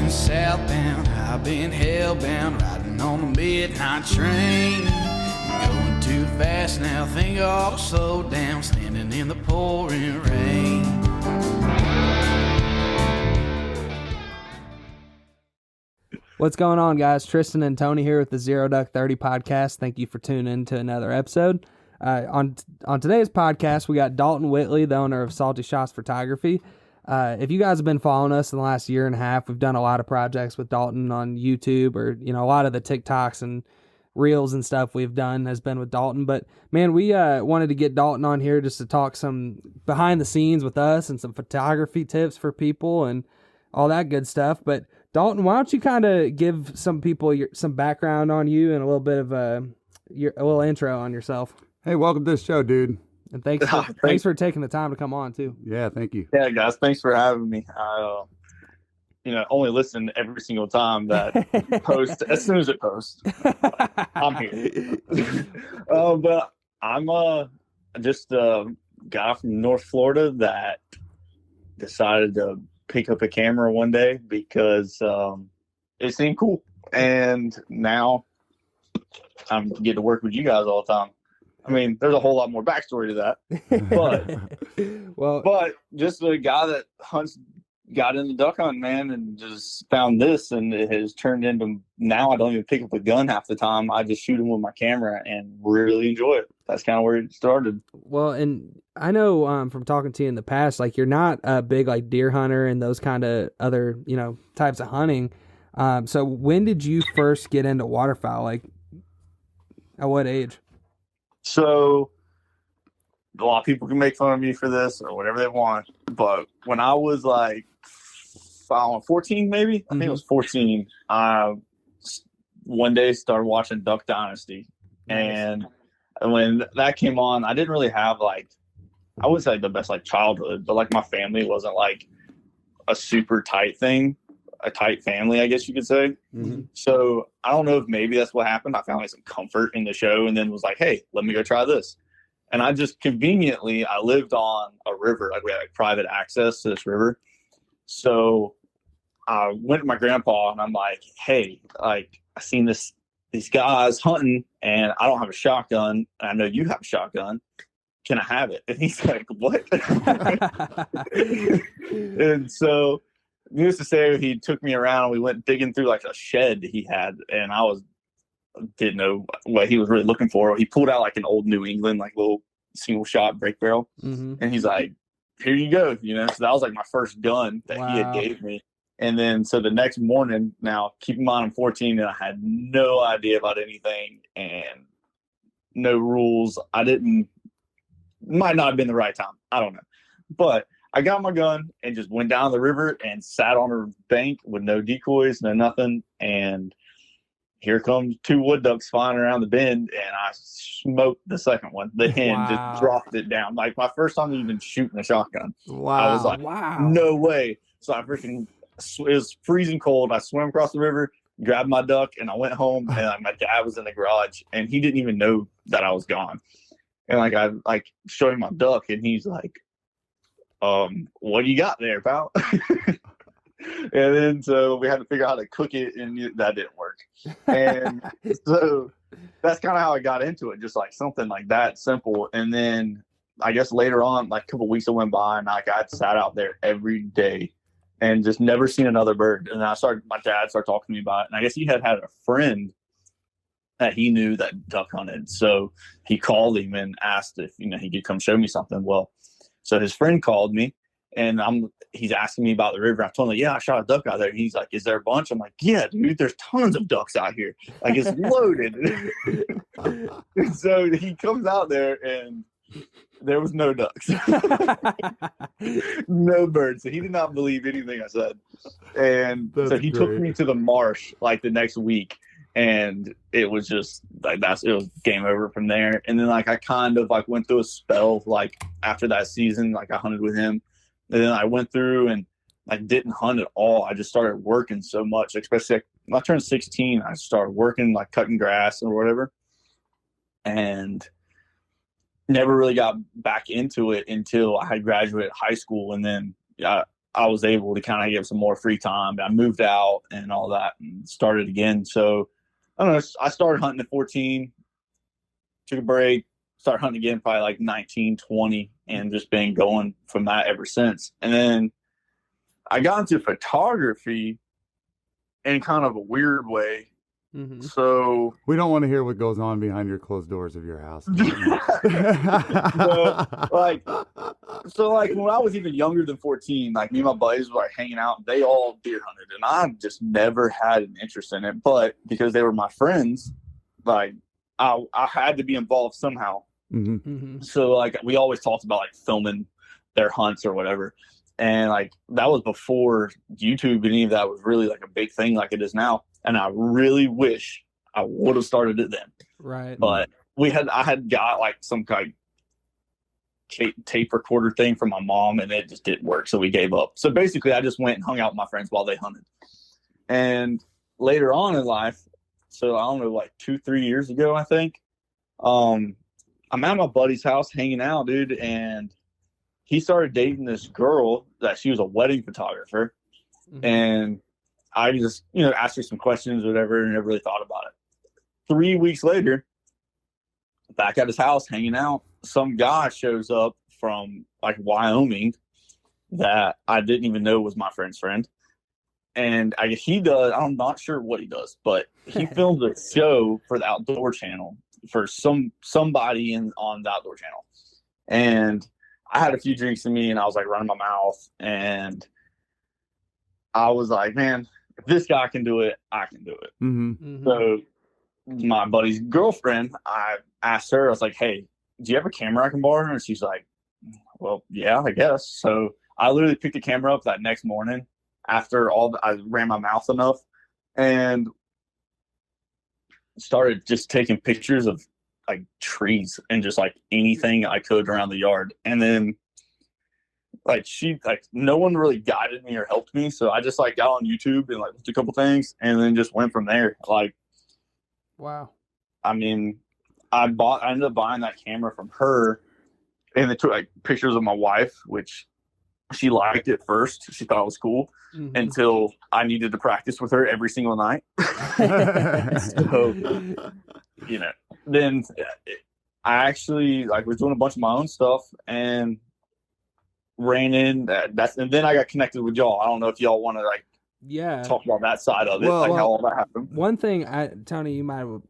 been southbound, I've been hellbound, riding on the midnight train. Going too fast now, think I'll slow down, standing in the pouring rain. What's going on, guys? Tristan and Tony here with the Zero Duck 30 podcast. Thank you for tuning in to another episode. On today's podcast, we got Dalton Whitley, the owner of Salty Shots Photography. If you guys have been following us in the last year and a half, we've done a lot of projects with Dalton on YouTube, or a lot of the TikToks and reels and stuff we've done has been with Dalton. But man, we wanted to get Dalton on here just to talk some behind the scenes with us and some photography tips for people and all that good stuff. But Dalton, why don't you kind of give some people some background on you and a little bit of a little intro on yourself? Hey, welcome to the show, dude. And thanks for taking the time to come on too. Yeah, thank you. Yeah, guys, thanks for having me. I, only listen every single time that post. As soon as it posts, I'm here. But I'm just a guy from North Florida that decided to pick up a camera one day because it seemed cool, and now I'm getting to work with you guys all the time. I mean, there's a whole lot more backstory to that, but just a guy that got into duck hunting, man, and just found this, and it has turned into, now I don't even pick up a gun half the time. I just shoot them with my camera and really enjoy it. That's kind of where it started. Well, and I know from talking to you in the past, like, you're not a big like deer hunter and those kind of other types of hunting. So when did you first get into waterfowl? Like, at what age? So a lot of people can make fun of me for this or whatever they want, but when I was like 14, maybe, I think it was 14, I one day started watching Duck Dynasty. And when that came on, I didn't really have I wouldn't say the best childhood, but my family wasn't a super tight thing, a tight family, I guess you could say. Mm-hmm. So I don't know if maybe that's what happened. I found some comfort in the show and then was like, hey, let me go try this. And I just conveniently, I lived on a river. We had private access to this river. So I went to my grandpa and I'm like, hey, I seen these guys hunting and I don't have a shotgun. And I know you have a shotgun. Can I have it? And he's like, what? And so needless to say, he took me around. We went digging through a shed he had, and didn't know what he was really looking for. He pulled out an old New England little single shot break barrel, and he's like, "Here you go." So that was my first gun that he had gave me. And then so the next morning, now keep in mind I'm 14 and I had no idea about anything and no rules. Might not have been the right time. I don't know, but I got my gun and just went down the river and sat on a bank with no decoys, no nothing. And here comes two wood ducks flying around the bend, and I smoked the second one. The hen just dropped it down. My first time even shooting a shotgun. Wow. I was like, no way. So it was freezing cold. I swam across the river, grabbed my duck, and I went home, and my dad was in the garage, and he didn't even know that I was gone. And I showed him my duck, and he's like, what do you got there, pal? And then so we had to figure out how to cook it, and that didn't work. And so that's kind of how I got into it, just something like that simple. And then I guess later on, a couple of weeks that went by, and I sat out there every day and just never seen another bird. And my dad started talking to me about it, and I guess he had a friend that he knew that duck hunted. So he called him and asked if he could come show me something. Well, so his friend called me, and he's asking me about the river. I told him, yeah, I shot a duck out there. And he's like, is there a bunch? I'm like, yeah, dude, there's tons of ducks out here. It's loaded. And so he comes out there, and there was no ducks. No birds. So he did not believe anything I said. And so he took me to the marsh the next week. And it was just it was game over from there. And then I kind of went through a spell after that season, I hunted with him. And then I went through and I didn't hunt at all. I just started working so much, especially when I turned 16, I started working cutting grass or whatever. And never really got back into it until I had graduated high school. And then I was able to kind of get some more free time. I moved out and all that and started again. So I don't know. I started hunting at 14, took a break, started hunting again probably like 19, 20, and just been going from that ever since. And then I got into photography in kind of a weird way. Mm-hmm. So we don't want to hear what goes on behind your closed doors of your house. So when I was even younger than 14, like me and my buddies were like hanging out, they all deer hunted, and I just never had an interest in it. But because they were my friends, like I had to be involved somehow. Mm-hmm. Mm-hmm. So like we always talked about like filming their hunts or whatever. And like that was before YouTube and any of that was really like a big thing like it is now. And I really wish I would have started it then. Right. But I had got like some kind of tape recorder thing from my mom, and it just didn't work. So we gave up. So basically I just went and hung out with my friends while they hunted. And later on in life, so I don't know, like 2-3 years ago, I think, I'm at my buddy's house hanging out, dude. And he started dating this girl that she was a wedding photographer. Mm-hmm. And I just, asked her some questions or whatever, and never really thought about it. 3 weeks later, back at his house hanging out, some guy shows up from like Wyoming that I didn't even know was my friend's friend. And I guess he does, I'm not sure what he does, but he filmed a show for the Outdoor Channel for somebody on the Outdoor Channel. And I had a few drinks in me, and I was like running my mouth, and I was like, man, if this guy can do it, I can do it. Mm-hmm. Mm-hmm. So my buddy's girlfriend, I asked her, I was like, hey, do you have a camera I can borrow? And she's like, well, yeah, I guess. So I literally picked the camera up that next morning after I ran my mouth enough, and started just taking pictures of like trees and just like anything I could around the yard. And then no one really guided me or helped me. So I just like got on YouTube and like looked a couple things and then just went from there. Like, wow. I mean, I ended up buying that camera from her, and they took like pictures of my wife, which she liked at first. She thought it was cool until I needed to practice with her every single night. So, then I actually was doing a bunch of my own stuff and ran in and then I got connected with y'all. I don't know if y'all want to talk about that side of it, how all that happened. One thing, Tony, you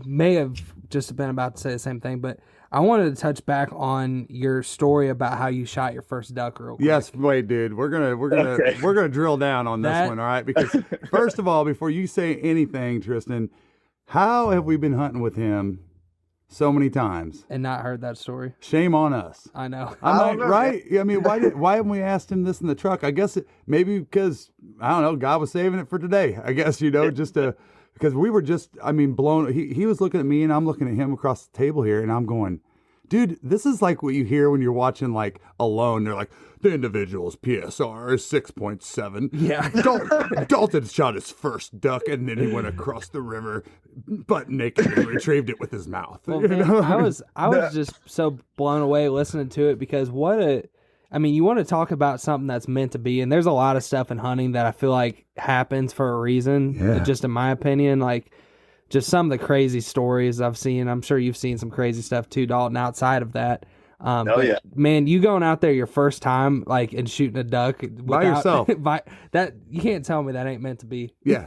may have just been about to say the same thing, but I wanted to touch back on your story about how you shot your first duck real quick. Yes, wait, dude. We're gonna drill down on this one, all right? Because first of all, before you say anything, Tristan, how have we been hunting with him so many times and not heard that story? Shame on us. I know. Right? I mean, why haven't we asked him this in the truck? I guess maybe because I don't know. God was saving it for today. I guess just to. Because we were just, blown. He was looking at me, and I'm looking at him across the table here, and I'm going, dude, this is like what you hear when you're watching, like, Alone. They're like, the individual's PSR is 6.7. Yeah. Dalton shot his first duck, and then he went across the river butt naked and retrieved it with his mouth. Well, man, I was just so blown away listening to it, because you want to talk about something that's meant to be, and there's a lot of stuff in hunting that I feel like happens for a reason, just in my opinion. Like, just some of the crazy stories I've seen. I'm sure you've seen some crazy stuff too, Dalton, outside of that. Yeah. Man, you going out there your first time, like, and shooting a duck by yourself. That you can't tell me that ain't meant to be. Yeah.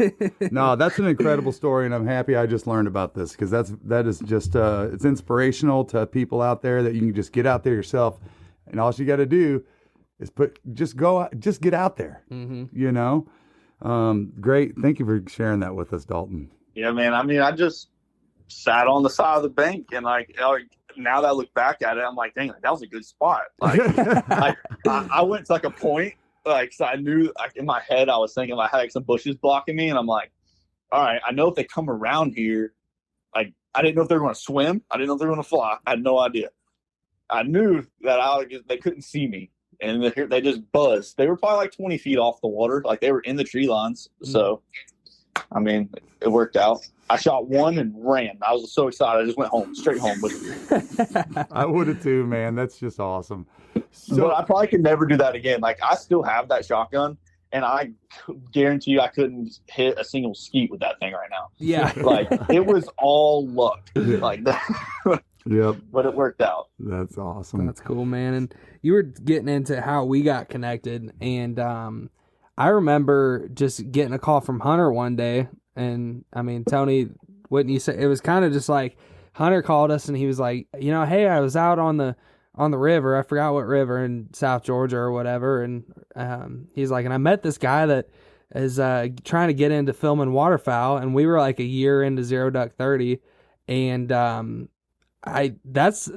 No, that's an incredible story, and I'm happy I just learned about this, because that is just it's inspirational to people out there that you can just get out there yourself. And all you got to do is just get out there, Great. Thank you for sharing that with us, Dalton. Yeah, man. I just sat on the side of the bank, and now that I look back at it, I'm like, dang, that was a good spot. I went to a point, so I knew, in my head, I was thinking I had some bushes blocking me, and I'm like, all right, I know if they come around here, I didn't know if they were going to swim. I didn't know if they were going to fly. I had no idea. I knew that they couldn't see me, and they just buzzed. They were probably 20 feet off the water. They were in the tree lines. So, it worked out. I shot one and ran. I was so excited. I just went home, straight home with it. I would have too, man. That's just awesome. So But I probably could never do that again. Like, I still have that shotgun, and I guarantee you I couldn't hit a single skeet with that thing right now. Yeah. Like, it was all luck. Like that. yep, But it worked out. that's awesome. That's cool, man. And you were getting into how we got connected, and I remember just getting a call from Hunter one day, and I mean, Tony, wouldn't you say it was kind of just like Hunter called us, and he was like, you know, hey, I was out on the river. I forgot what river in South Georgia or whatever, and he's like, and I met this guy that is trying to get into filming waterfowl, and we were like a year into Zero Duck 30, and that's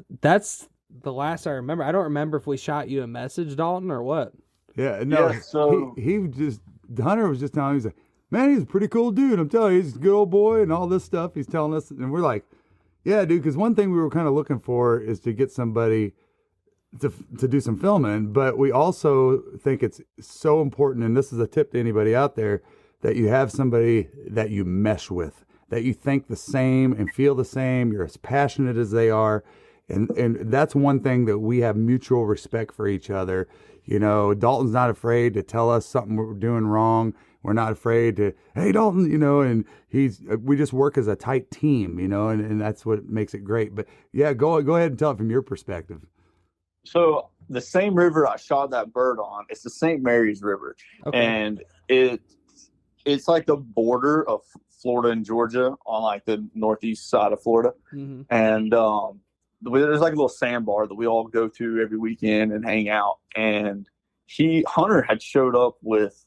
the last I remember. I don't remember if we shot you a message, Dalton, or what. Yeah, no, Yeah, so- Hunter was just telling me, he's like, man, he's a pretty cool dude. I'm telling you, he's a good old boy and all this stuff. He's telling us, and we're like, yeah, dude, because one thing we were kind of looking for is to get somebody to do some filming, but we also think it's so important, and this is a tip to anybody out there, that you have somebody that you mesh with, that you think the same and feel the same, you're as passionate as they are, and that's one thing that we have mutual respect for each other. You know, Dalton's not afraid to tell us something we're doing wrong. We're not afraid to, hey, Dalton, you know, and we just work as a tight team, you know, and that's what makes it great. But yeah, go ahead and tell it from your perspective. So the same river I shot that bird on, it's the St. Mary's River. Okay. And it's like the border of Florida and Georgia on like the northeast side of Florida. Mm-hmm. And there's like a little sandbar that we all go to every weekend and hang out. And Hunter had showed up with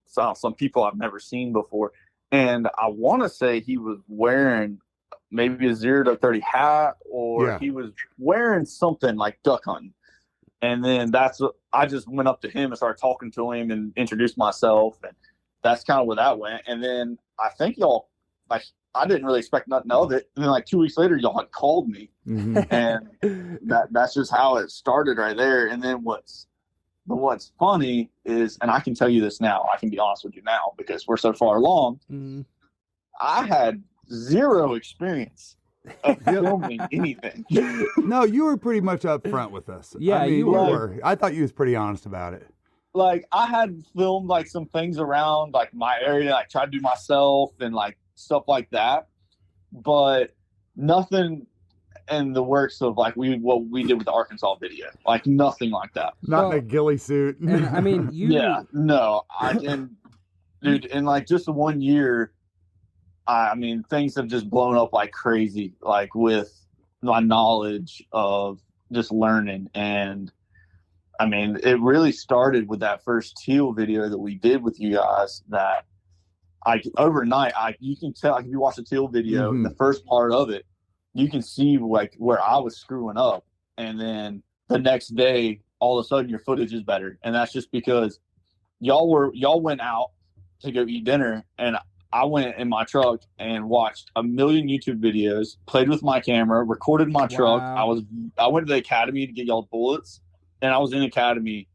some people I've never seen before. And I want to say he was wearing maybe a 0 to 30 hat, or he was wearing something like duck hunting. And then I just went up to him and started talking to him and introduced myself. And that's kind of where that went. And then I think y'all, like, I didn't really expect nothing of it. And then like 2 weeks later, y'all had called me. Mm-hmm. And that's just how it started right there. And then what's funny is, and I can tell you this now, I can be honest with you now because we're so far along, Mm-hmm. I had zero experience of filming anything. No, you were pretty much up front with us. Yeah, I mean, you were. I thought you was pretty honest about it. Like, I had filmed like some things around like my area, like tried to do myself and like stuff like that, but nothing in the works of like what we did with the Arkansas video, like nothing like that. Not in a ghillie suit. And I mean, Dude, in like just the 1 year, I mean, things have just blown up like crazy, like with my knowledge of just learning. And I mean, it really started with that first teal video that we did with you guys that overnight, you can tell, like if you watch the teal video, Mm-hmm. the first part of it, you can see like where I was screwing up. And then the next day, all of a sudden your footage is better. And that's just because y'all went out to go eat dinner, and I went in my truck and watched a million YouTube videos, played with my camera, recorded my truck. Wow. I went to the academy to get y'all bullets, and I was in academy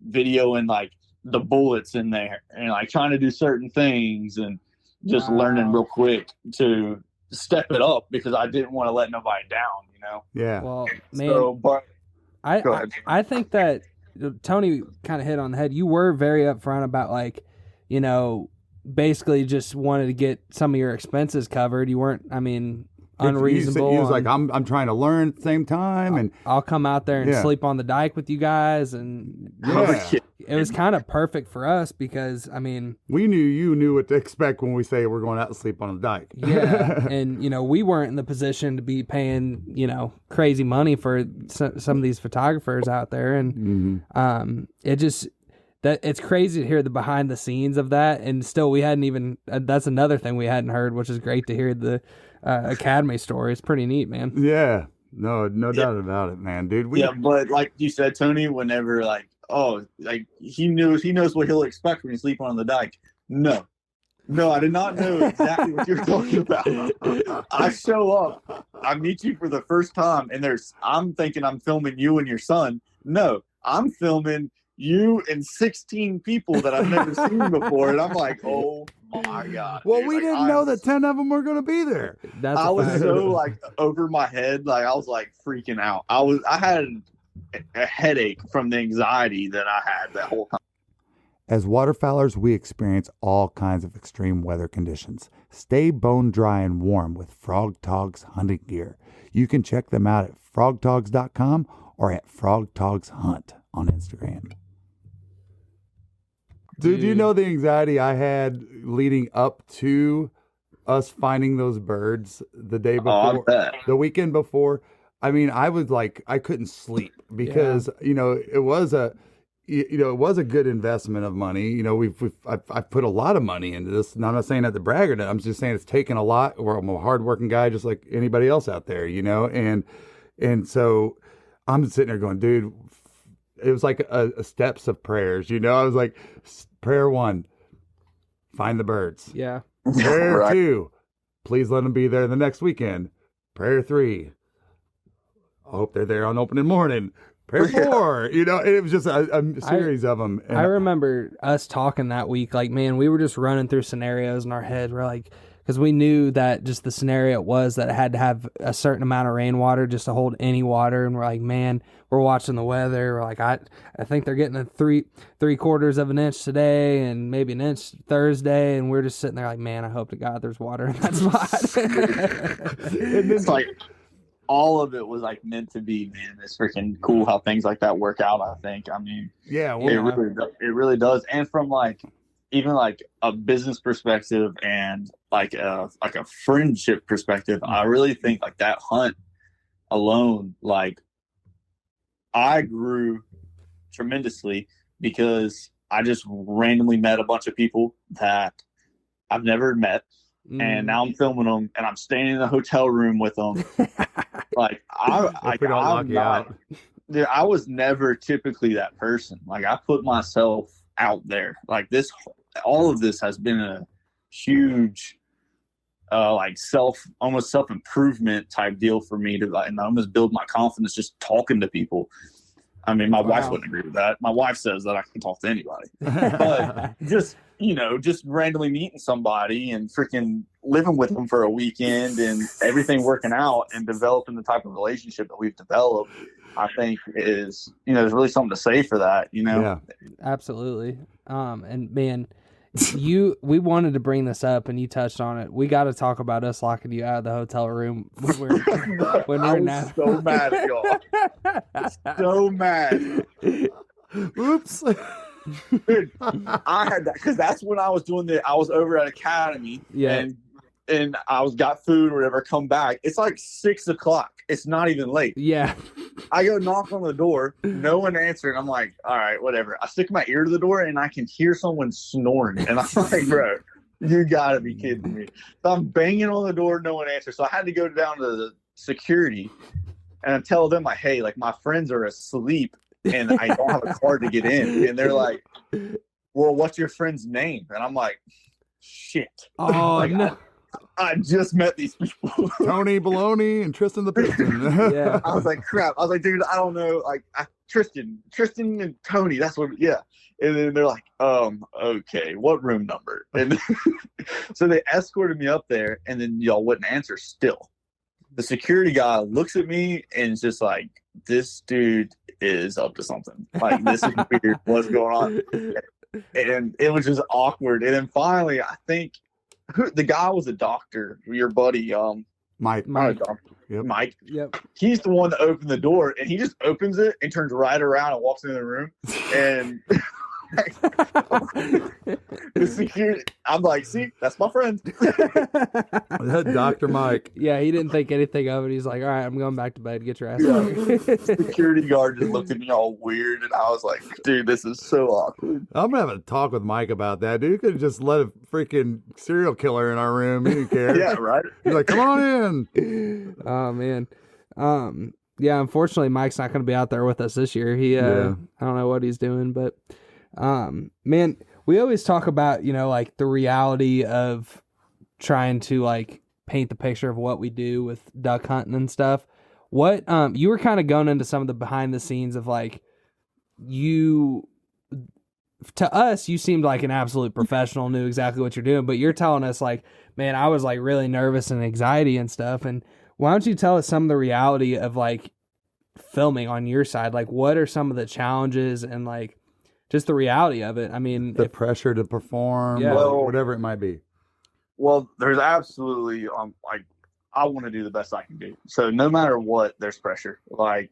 videoing like the bullets in there and like trying to do certain things and just learning real quick to step it up because I didn't want to let nobody down, you know? Yeah. Well, man, So, but go I ahead. I think that Tony kind of hit on the head. You were very upfront about like, you know, basically just wanted to get some of your expenses covered. You weren't, I mean, unreasonable. He was like, I'm trying to learn at the same time, and I'll come out there and Yeah. sleep on the dike with you guys, and yeah, it was kind of perfect for us because I mean, we knew you knew what to expect when we say we're going out to sleep on the dike. yeah, and you know, we weren't in the position to be paying, you know, crazy money for some of these photographers out there, and it just that it's crazy to hear the behind the scenes of that, and still we hadn't even that's another thing we hadn't heard, which is great to hear the academy story. It's pretty neat, man. Yeah, no doubt about it, man, dude. Yeah, but like you said, Tony, whenever like, oh, like he knows what he'll expect when he's sleeping on the dike. No, I did not know exactly what you're talking about. I show up, I meet you for the first time, and I'm thinking I'm filming you and your son. No, I'm filming you and 16 people that I've never seen before. And I'm like, oh my God. Well, dude. we Like, didn't know that 10 of them were going to be there. That's I a was fact. so like over my head. Like I was like freaking out. I had a headache from the anxiety that I had that whole time. As waterfowlers, we experience all kinds of extreme weather conditions. Stay bone dry and warm with Frog Togs hunting gear. You can check them out at frogtogs.com or at frogtogshunt on Instagram. Dude, you know the anxiety I had leading up to us finding those birds the day before, the weekend before? I mean, I was like, I couldn't sleep because, you know, it was a good investment of money. You know, I've put a lot of money into this. And I'm not saying that to brag or not. I'm just saying it's taken a lot. I'm a hardworking guy, just like anybody else out there, you know? And so I'm sitting there going, dude, it was like a steps of prayers, you know? I was like, prayer 1, find the birds. Yeah. Prayer Right. 2, please let them be there the next weekend. Prayer 3, I hope they're there on opening morning. Prayer 4, you know, it was just a series of them. And I remember us talking that week, like, man, we were just running through scenarios in our head. We're like, because we knew that just the scenario was that it had to have a certain amount of rainwater just to hold any water. And we're like, man, we're watching the weather. We're like, I think they're getting a three quarters of an inch today and maybe an inch Thursday. And we're just sitting there like, man, I hope to God there's water in that spot. And it's like all of it was like meant to be, man. It's freaking cool how things like that work out, I think. I mean, yeah, well, it really does. And from like even like a business perspective and like a friendship perspective, I really think like that hunt alone, like I grew tremendously because I just randomly met a bunch of people that I've never met. And now I'm filming them and I'm staying in the hotel room with them. Like I was never typically that person. Like I put myself out there. Like all of this has been a huge, like almost self-improvement type deal for me to like, and almost build my confidence just talking to people. I mean, my wife wouldn't agree with that. My wife says that I can talk to anybody, but just randomly meeting somebody and freaking living with them for a weekend and everything working out and developing the type of relationship that we've developed, I think is, there's really something to say for that, Yeah, absolutely. And man, we wanted to bring this up and you touched on it. We got to talk about us locking you out of the hotel room when we're I was so mad at y'all. So mad. Oops. Dude, I had that because that's when I was I was over at Academy, and I got food or whatever. Come back, it's like 6 o'clock. It's not even late. Yeah, I go knock on the door, no one answered. I'm like, all right, whatever. I stick my ear to the door and I can hear someone snoring, and I'm like, bro, you gotta be kidding me. So I'm banging on the door, no one answers. So I had to go down to the security and tell them like, hey, like my friends are asleep. And I don't have a card to get in. And they're like, well, what's your friend's name? And I'm like, shit. Oh, like, no. I just met these people. Tony Baloney and Tristan the Piston. Yeah. I was like, crap. I was like, dude, I don't know. Like, Tristan and Tony, that's what, yeah. And then they're like, okay, what room number? And so they escorted me up there, and then y'all wouldn't answer still. The security guy looks at me and is just like, this dude is up to something. Like, this is weird. What's going on? And it was just awkward. And then finally, I think the guy was a doctor, your buddy, Mike. Yep. Mike. Yep. He's the one that opened the door, and he just opens it and turns right around and walks into the room. And the security, I'm like, see, that's my friend. Dr. Mike. Yeah, he didn't think anything of it. He's like, all right, I'm going back to bed. Get your ass out. Security guard just looked at me all weird, and I was like, dude, this is so awkward. I'm gonna have a talk with Mike about that, dude. You could have just let a freaking serial killer in our room. He didn't care. Yeah, right. He's like, come on in. Oh man. Yeah, unfortunately Mike's not going to be out there with us this year. I don't know what he's doing, but man, we always talk about, like the reality of trying to like paint the picture of what we do with duck hunting and stuff. What you were kind of going into some of the behind the scenes of like you to us, you seemed like an absolute professional, knew exactly what you're doing, but you're telling us like, man, I was like really nervous and anxiety and stuff. And why don't you tell us some of the reality of like filming on your side? Like, what are some of the challenges and like just the reality of it? I mean, The pressure to perform, Yeah. or whatever it might be. Well, there's absolutely like I want to do the best I can do. So no matter what, there's pressure. Like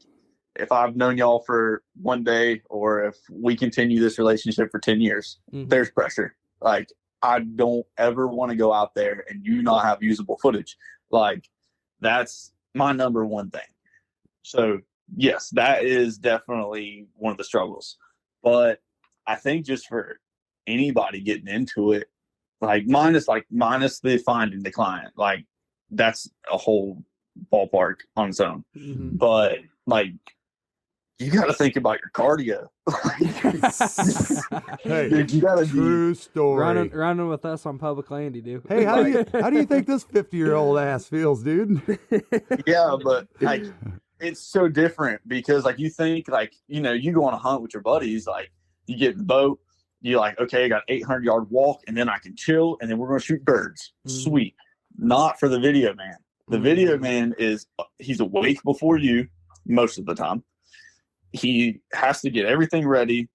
if I've known y'all for one day, or if we continue this relationship for 10 years, there's pressure. Like I don't ever want to go out there and you not have usable footage. Like that's my number one thing. So yes, that is definitely one of the struggles. But I think just for anybody getting into it, like minus the finding the client, like that's a whole ballpark on its own. But like you got to think about your cardio. Hey, Dude, you got to true story. running with us on public land, you do. Hey, how do you think this 50-year-old ass feels, dude? Yeah, but like it's so different because like you think like, you know, you go on a hunt with your buddies, like you get in the boat, you're like, okay, I got 800-yard walk and then I can chill and then we're going to shoot birds. Sweet. Not for the video man. The video man he's awake before you most of the time. He has to get everything ready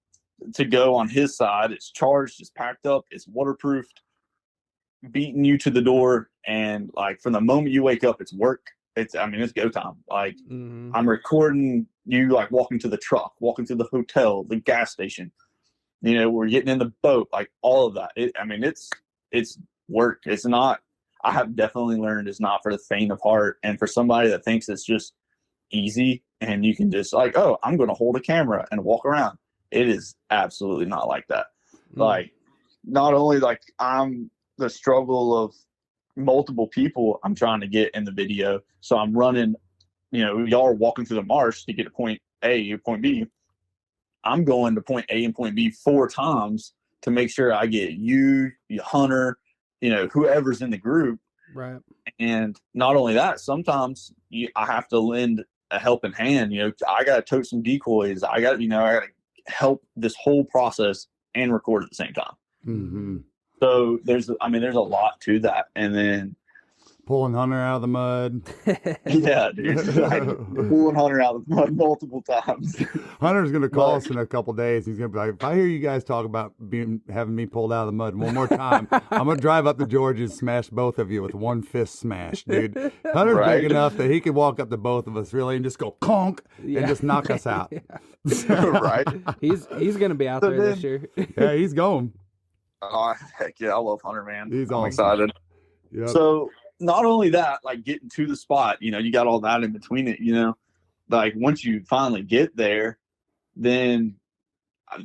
to go on his side. It's charged, it's packed up, it's waterproofed, beating you to the door. And like from the moment you wake up, it's work. It's go time. Like I'm recording you like walking to the truck, walking to the hotel, the gas station. You know, we're getting in the boat, like all of that. It's work. It's not. I have definitely learned it's not for the faint of heart, and for somebody that thinks it's just easy and you can just like, oh, I'm going to hold a camera and walk around. It is absolutely not like that. Like, not only like I'm the struggle of multiple people I'm trying to get in the video. So I'm running, you know, y'all are walking through the marsh to get to point A, point B. I'm going to point A and point B 4 times to make sure I get you, Hunter, you know, whoever's in the group. Right. And not only that, sometimes I have to lend a helping hand. You know, I got to tote some decoys. I got to help this whole process and record at the same time. So there's a lot to that. And then Pulling Hunter out of the mud. yeah, dude. Like, pulling Hunter out of the mud multiple times. Hunter's going to call us in a couple days. He's going to be like, if I hear you guys talk about having me pulled out of the mud one more time, I'm going to drive up to Georgia and smash both of you with one fist smash, dude. Hunter's big enough that he can walk up to both of us really and just go conk and just knock us out. Right. He's going to be out there this year. Yeah, he's going. Oh, heck yeah. I love Hunter, man. He's I'm awesome. excited. Yep. So not only that, like getting to the spot, you know, you got all that in between it, you know, like once you finally get there, then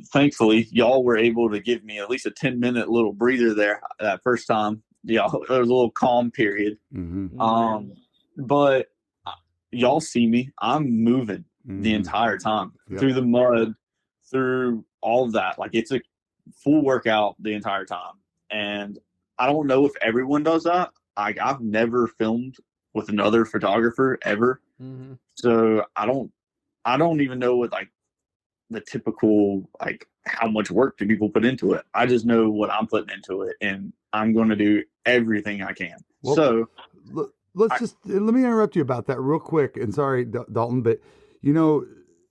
thankfully y'all were able to give me at least a 10-minute little breather there that first time. Yeah, there was a little calm period. But y'all see me, I'm moving the entire time through the mud, through all of that. Like it's a full workout the entire time. And I don't know if everyone does that. I've never filmed with another photographer ever. So I don't even know what like the typical, like how much work do people put into it. I just know what I'm putting into it, and I'm going to do everything I can. Well, so let me interrupt you about that real quick. And sorry, Dalton, but you know,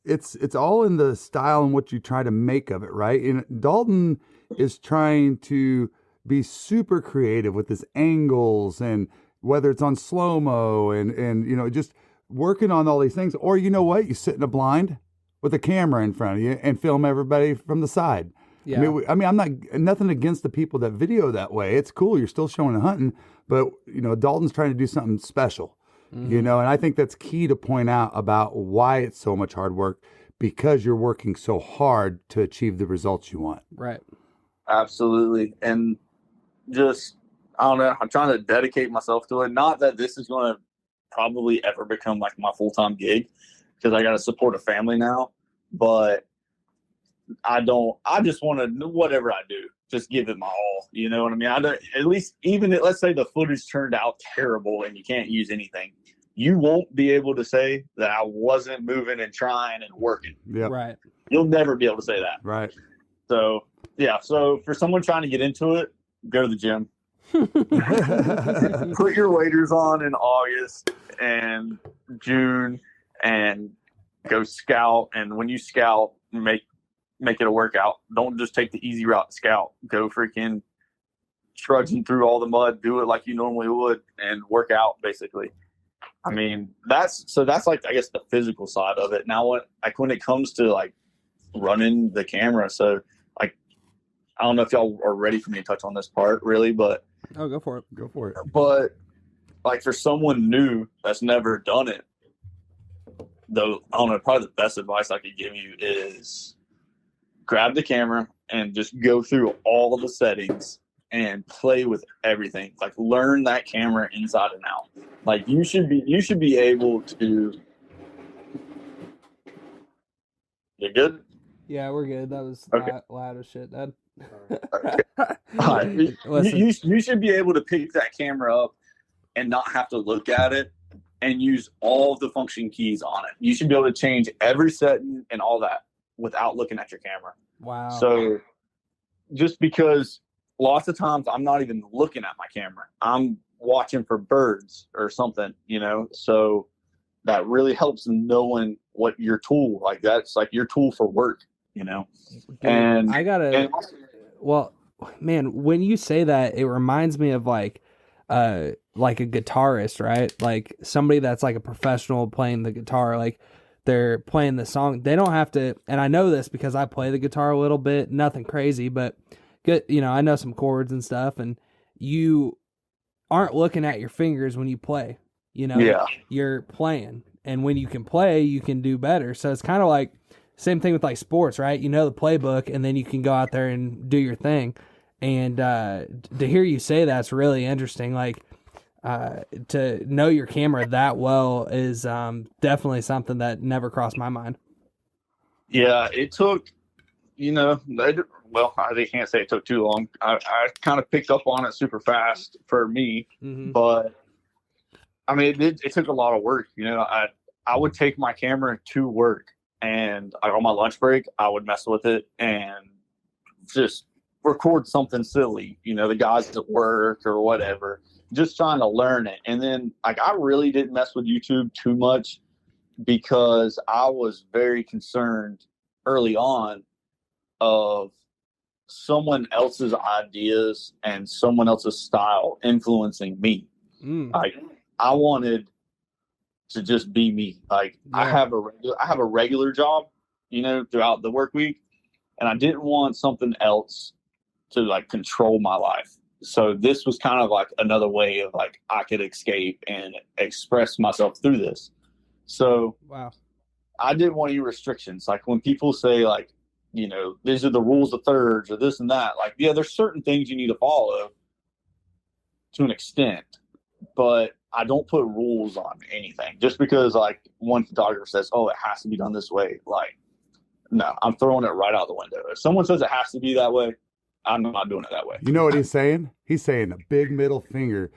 it's all in the style and what you try to make of it, right? And Dalton is trying to be super creative with his angles, and whether it's on slow-mo and you know, just working on all these things. Or you know what, you sit in a blind with a camera in front of you and film everybody from the side. I mean, I'm not nothing against the people that video that way. It's cool, you're still showing and hunting, but you know, Dalton's trying to do something special. You know, and I think that's key to point out about why it's so much hard work, because you're working so hard to achieve the results you want. Right. absolutely. And just, I don't know, I'm trying to dedicate myself to it. Not that this is going to probably ever become like my full-time gig, because I got to support a family now, but I just want to, whatever I do, just give it my all. You know what I mean? I don't, at least, even let's say the footage turned out terrible and you can't use anything, you won't be able to say that I wasn't moving and trying and working. Yeah. Right. You'll never be able to say that. Right. So Yeah. So for someone trying to get into it, go to the gym. Put your waders on in August and June and go scout. And when you scout, make it a workout. Don't just take the easy route to scout. Go freaking trudging through all the mud, do it like you normally would, and work out basically. I mean, that's like, I guess, the physical side of it. Now when it comes to like running the camera, so like I don't know if y'all are ready for me to touch on this part really, but Oh, go for it. Go for it. but like for someone new that's never done it, though, I don't know, probably the best advice I could give you is grab the camera and just go through all of the settings and play with everything. Like learn that camera inside and out. Like you should be able to. You good? Yeah, we're good. That was Okay. loud as shit, Dad. Listen, you should be able to pick that camera up and not have to look at it and use all of the function keys on it. You should be able to change every setting and all that without looking at your camera. Wow. So just because lots of times I'm not even looking at my camera, I'm watching for birds or something, so that really helps in knowing what your tool, like that's like your tool for work, Dude, and I gotta. Well, man, when you say that, it reminds me of like a guitarist, right? Like somebody that's like a professional playing the guitar, like they're playing the song. They don't have to, and I know this because I play the guitar a little bit, nothing crazy, but good. I know some chords and stuff, and you aren't looking at your fingers when you play. Yeah. You're playing, and when you can play, you can do better. So it's kind of like same thing with like sports, right? You know the playbook, and then you can go out there and do your thing. And to hear you say that's really interesting. Like to know your camera that well is definitely something that never crossed my mind. Yeah, it took, well, I can't say it took too long. I kind of picked up on it super fast for me, but I mean, it took a lot of work. I would take my camera to work, and on my lunch break, I would mess with it and just record something silly, the guys at work or whatever, just trying to learn it. And then like I really didn't mess with YouTube too much because I was very concerned early on of someone else's ideas and someone else's style influencing me. Like I wanted to just be me. Like I have a regular job, throughout the work week, and I didn't want something else to like control my life. So this was kind of like another way of like I could escape and express myself through this. So wow, I didn't want any restrictions. Like when people say like, these are the rules of thirds or this and that, like, yeah, there's certain things you need to follow to an extent, but I don't put rules on anything just because like one photographer says, oh, it has to be done this way. Like, no, I'm throwing it right out the window. If someone says it has to be that way, I'm not doing it that way. You know what he's saying? He's saying a big middle finger.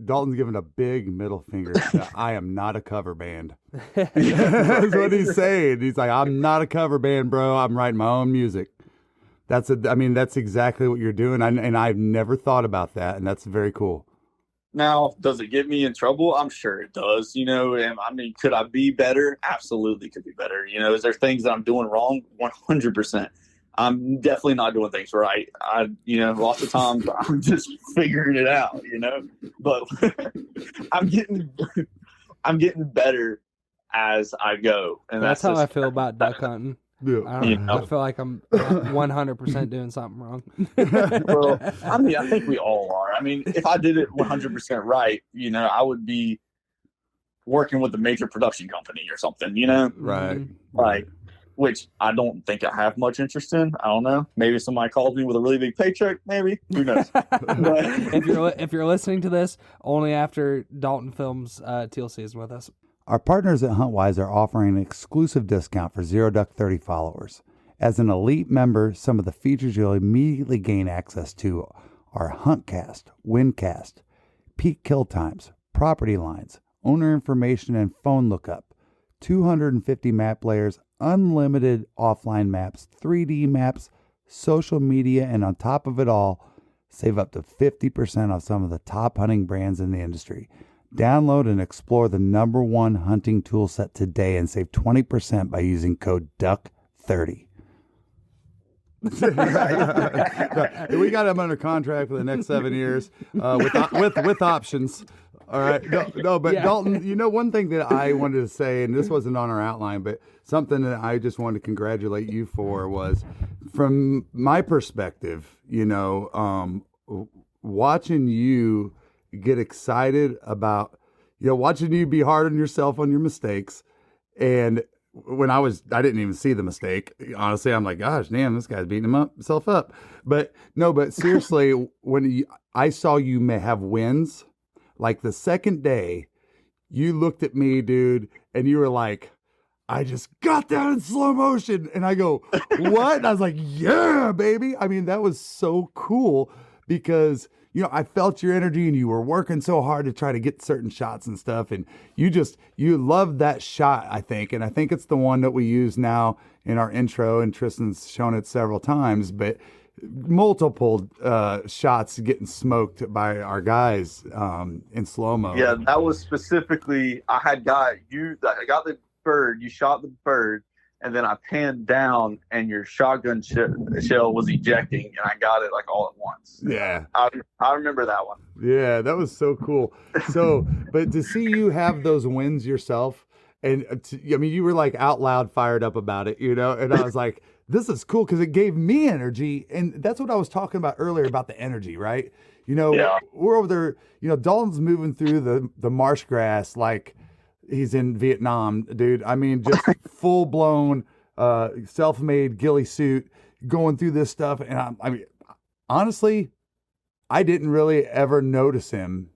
Dalton's giving a big middle finger. I am not a cover band. That's what he's saying. He's like, I'm not a cover band, bro. I'm writing my own music. That's exactly what you're doing. And I've never thought about that. And that's very cool. Now, does it get me in trouble? I'm sure it does. And I mean, could I be better? Absolutely could be better. Is there things that I'm doing wrong? 100%. I'm definitely not doing things right. Lots of times I'm just figuring it out, but I'm getting better as I go. And that's how I feel about duck hunting. Yeah. I feel like I'm 100% doing something wrong. Well, I mean, I think we all are. I mean, if I did it 100% right, I would be working with a major production company or something, Right. Like, which I don't think I have much interest in. I don't know. Maybe somebody calls me with a really big paycheck. Maybe. Who knows? If you're listening to this, only after Dalton films teal season with us. Our partners at Huntwise are offering an exclusive discount for Zero Duck 30 followers. As an elite member, some of the features you'll immediately gain access to are Huntcast, Windcast, peak kill times, property lines, owner information and phone lookup, 250 map layers, unlimited offline maps, 3D maps, social media, and on top of it all, save up to 50% on some of the top hunting brands in the industry. Download and explore the #1 hunting tool set today and save 20% by using code DUCK30. We got him under contract for the next 7 years with options. All right. No, but Dalton, one thing that I wanted to say, and this wasn't on our outline, but something that I just wanted to congratulate you for was, from my perspective, watching you get excited about, watching you be hard on yourself on your mistakes. And when I didn't even see the mistake. Honestly, I'm like, gosh, damn, this guy's beating himself up. But seriously, when I saw you may have wins, like the second day, you looked at me, dude, and you were like, I just got that in slow motion. And I go, what? And I was like, yeah, baby. I mean, that was so cool because, I felt your energy and you were working so hard to try to get certain shots and stuff. And you loved that shot, I think. And I think it's the one that we use now in our intro, and Tristan's shown it several times, but multiple shots getting smoked by our guys in slow-mo. Yeah, that was specifically, I got the bird, you shot the bird, and then I panned down and your shotgun shell was ejecting, and I got it like all at once. Yeah. I remember that one. Yeah, that was so cool. So, but to see you have those wins yourself, and you were like out loud fired up about it, and I was like, this is cool because it gave me energy. And that's what I was talking about earlier about the energy, right? We're over there, Dalton's moving through the marsh grass like he's in Vietnam, dude. I mean, just full blown, self-made ghillie suit going through this stuff. And honestly, I didn't really ever notice him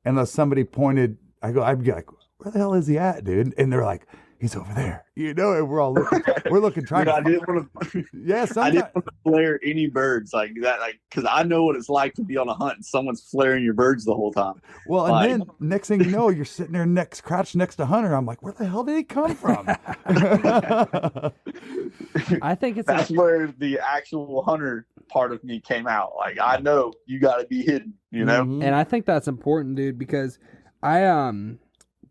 unless somebody pointed. I'd be like, where the hell is he at, dude? And they're like, he's over there, and we're all looking, trying to. I didn't want to. Yeah, I didn't want to flare any birds like that, because I know what it's like to be on a hunt and someone's flaring your birds the whole time. Well, and then next thing you know, you're sitting there crouched next to Hunter. I'm like, where the hell did he come from? I think that's where the actual hunter part of me came out. Like, I know you got to be hidden, And I think that's important, dude, because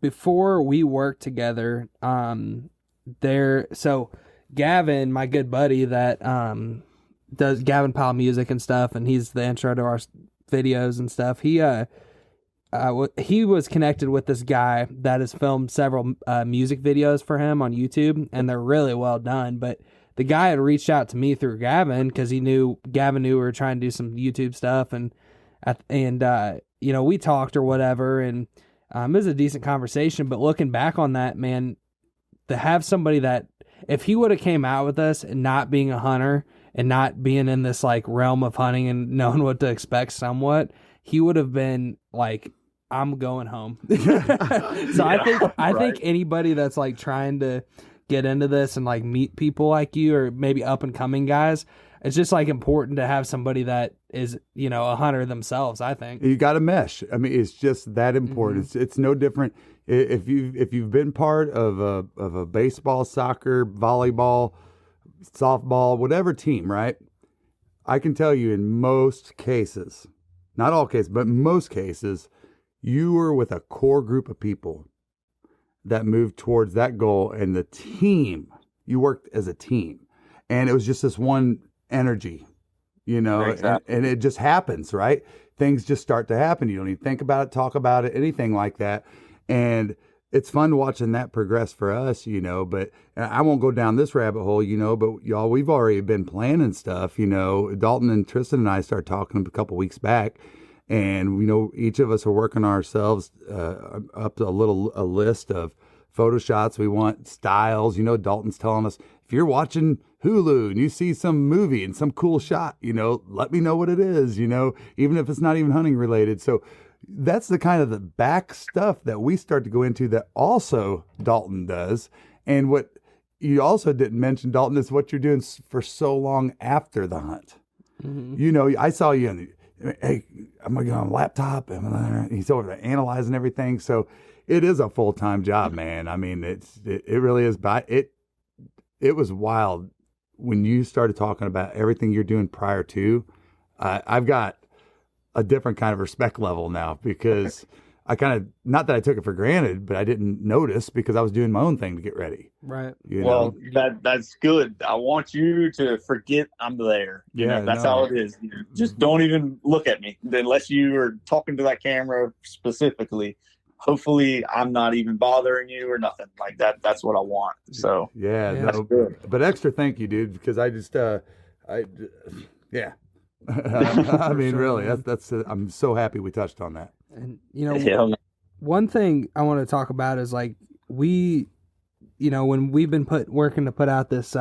before we worked together, so Gavin, my good buddy that does Gavin Powell music and stuff, and he's the intro to our videos and stuff. He was connected with this guy that has filmed several music videos for him on YouTube, and they're really well done. But the guy had reached out to me through Gavin because Gavin knew we were trying to do some YouTube stuff, and we talked or whatever, and it was a decent conversation. But looking back on that, man, to have somebody that, if he would have came out with us and not being a hunter and not being in this like realm of hunting and knowing what to expect somewhat, he would have been like, I'm going home. So I think anybody that's like trying to get into this and like meet people like you, or maybe up and coming guys, it's just like important to have somebody that is, a hunter themselves, I think. You got to mesh. I mean, it's just that important. Mm-hmm. It's no different. If you've been part of a baseball, soccer, volleyball, softball, whatever team, right? I can tell you in most cases, not all cases, but most cases, you were with a core group of people that moved towards that goal, and the team, you worked as a team, and it was just this one energy, exactly. and it just happens, right? Things just start to happen. You don't even think about it, talk about it, anything like that. And it's fun watching that progress for us, but I won't go down this rabbit hole, but y'all, we've already been planning stuff, Dalton and Tristan and I started talking a couple weeks back, and each of us are working ourselves up to a list of photo shots we want, styles. Dalton's telling us, if you're watching Hulu and you see some movie and some cool shot, let me know what it is, even if it's not even hunting related. So that's the kind of the back stuff that we start to go into that also Dalton does. And what you also didn't mention, Dalton, is what you're doing for so long after the hunt. Mm-hmm. I saw you hey, I'm going to go on a laptop, and he's over there analyzing everything. So it is a full-time job, man. I mean, it really is. But it was wild when you started talking about everything you're doing prior to, I've got a different kind of respect level now, because I kind of, not that I took it for granted, but I didn't notice because I was doing my own thing to get ready. Right. You Well, know? that's good. I want you to forget I'm there. That's how it is. Just don't even look at me unless you are talking to that camera specifically. Hopefully, I'm not even bothering you or nothing like that. That's what I want. So Yeah, Yeah. no, but extra thank you, dude, because I just, yeah. I mean, sure, really, man. that's I'm so happy we touched on that. And you know, yeah, one thing I want to talk about is like when we've been working to put out this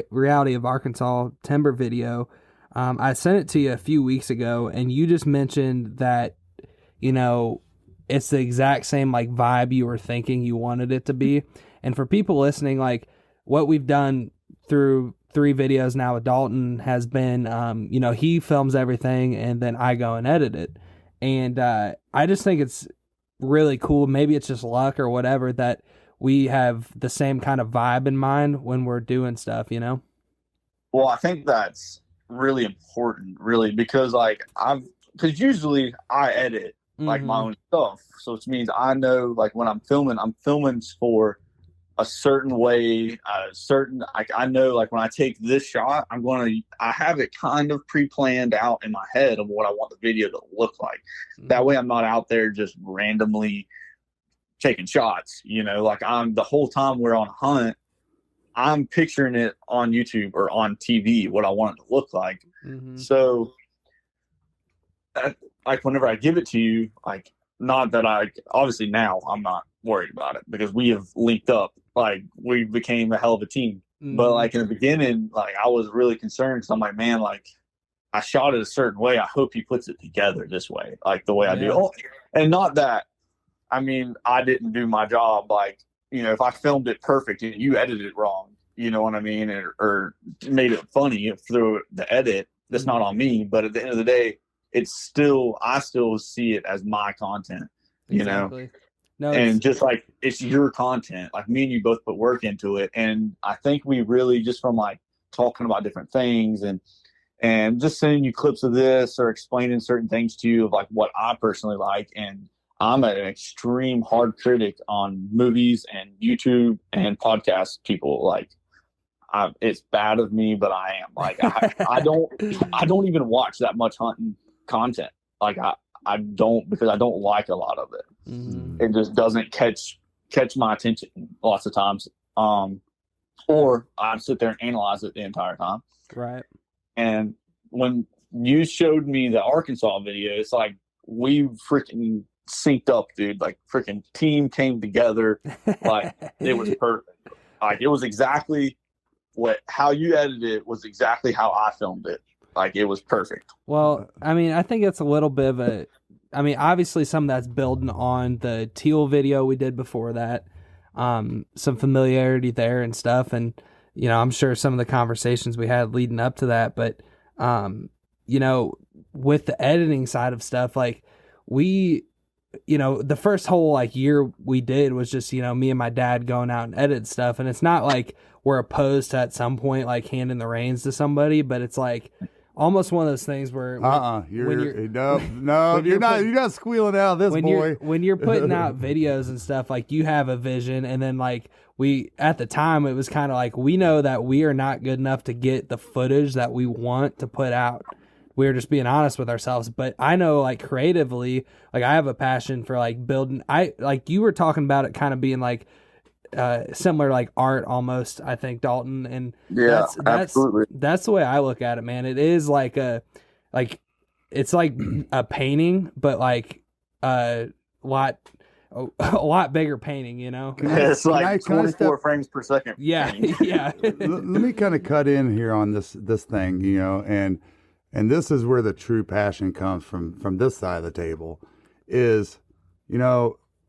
reality of Arkansas timber video, I sent it to you a few weeks ago, and you just mentioned that it's the exact same like vibe you were thinking you wanted it to be. And for people listening, like what we've done through 3 videos now with Dalton has been, he films everything and then I go and edit it. And I just think it's really cool. Maybe it's just luck or whatever that we have the same kind of vibe in mind when we're doing stuff, Well, I think that's really important, really, because because usually I edit like my own stuff, so it means I know like when I'm filming for a certain way, I know like when I take this shot, I have it kind of pre-planned out in my head of what I want the video to look like. That way I'm not out there just randomly taking shots, like I'm the whole time we're on hunt, I'm picturing it on YouTube or on TV, what I want it to look like. So like whenever I give it to you, like not that obviously now I'm not worried about it because we have linked up, like we became a hell of a team. But like in the beginning, like I was really concerned because I'm like, man, like I shot it a certain way. I hope he puts it together this way, like the way I do. Oh, and not that, I mean, I didn't do my job. Like, if I filmed it perfect and you edited it wrong, you know what I mean? Or made it funny through the edit, that's not on me. But at the end of the day, I still see it as my content, Exactly. No, and just like it's your content, like me and you both put work into it. And I think we really just from like talking about different things and just sending you clips of this or explaining certain things to you of like what I personally like. And I'm an extreme hard critic on movies and YouTube and podcast people. Like it's bad of me, but I am like, I don't even watch that much hunting content. Like I don't, because I don't like a lot of it. It just doesn't catch my attention lots of times. Or I sit there and analyze it the entire time. Right. And when you showed me the Arkansas video, it's like we freaking synced up, dude. Like freaking team came together. Like it was perfect. Like it was exactly how you edited it was exactly how I filmed it. Like it was perfect. Well, I mean, I think it's a little bit of obviously some of that's building on the teal video we did before that. Some familiarity there and stuff. And, I'm sure some of the conversations we had leading up to that, but, with the editing side of stuff, like we, the first whole like year we did was just, me and my dad going out and edit stuff. And it's not like we're opposed to at some point, like handing the reins to somebody, but it's like almost one of those things where you're not squealing out of this, boy. When you're putting out videos and stuff, like you have a vision, and then like at the time it was kind of like we know that we are not good enough to get the footage that we want to put out. We're just being honest with ourselves. But I know like creatively, like I have a passion for like building. Like you were talking about it kind of being like similar like art almost, I think, Dalton, and absolutely. That's the way I look at it, man. It is like it's like a painting, but like a lot bigger painting, It's like 24 frames per second. Yeah. Let me kind of cut in here on this thing, and this is where the true passion comes from this side of the table is,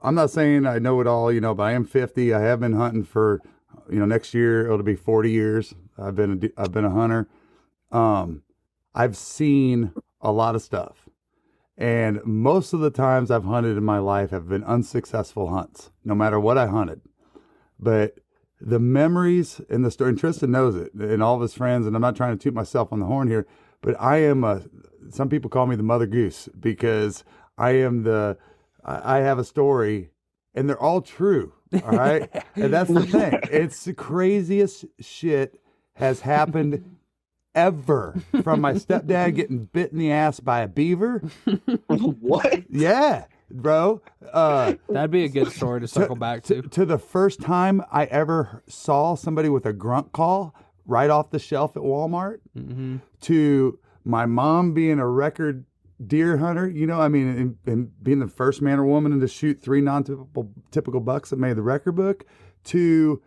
I'm not saying I know it all, but I am 50. I have been hunting for, next year it'll be 40 years. I've been a hunter. I've seen a lot of stuff, and most of the times I've hunted in my life have been unsuccessful hunts, no matter what I hunted. But the memories and the story, and Tristan knows it, and all of his friends, and I'm not trying to toot myself on the horn here, but I am some people call me the Mother Goose because I have a story, and they're all true, all right? And that's the thing. It's the craziest shit has happened ever, from my stepdad getting bit in the ass by a beaver. What? Yeah, bro. That'd be a good story to circle back to. To the first time I ever saw somebody with a grunt call right off the shelf at Walmart, to my mom being a record deer hunter, you know, I mean, and being the first man or woman to shoot 3 non-typical bucks that made the record book, to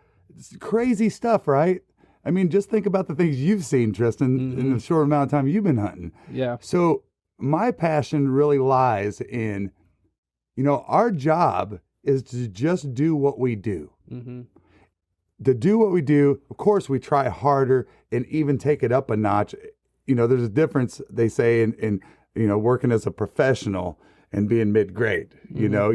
crazy stuff, right? I mean, just think about the things you've seen, Tristan, in the short amount of time you've been hunting. Yeah. So my passion really lies in, you know, our job is to just do what we do. To do what we do, of course, we try harder and even take it up a notch. You know, there's a difference, they say, in you know, working as a professional and being mid-grade. You know,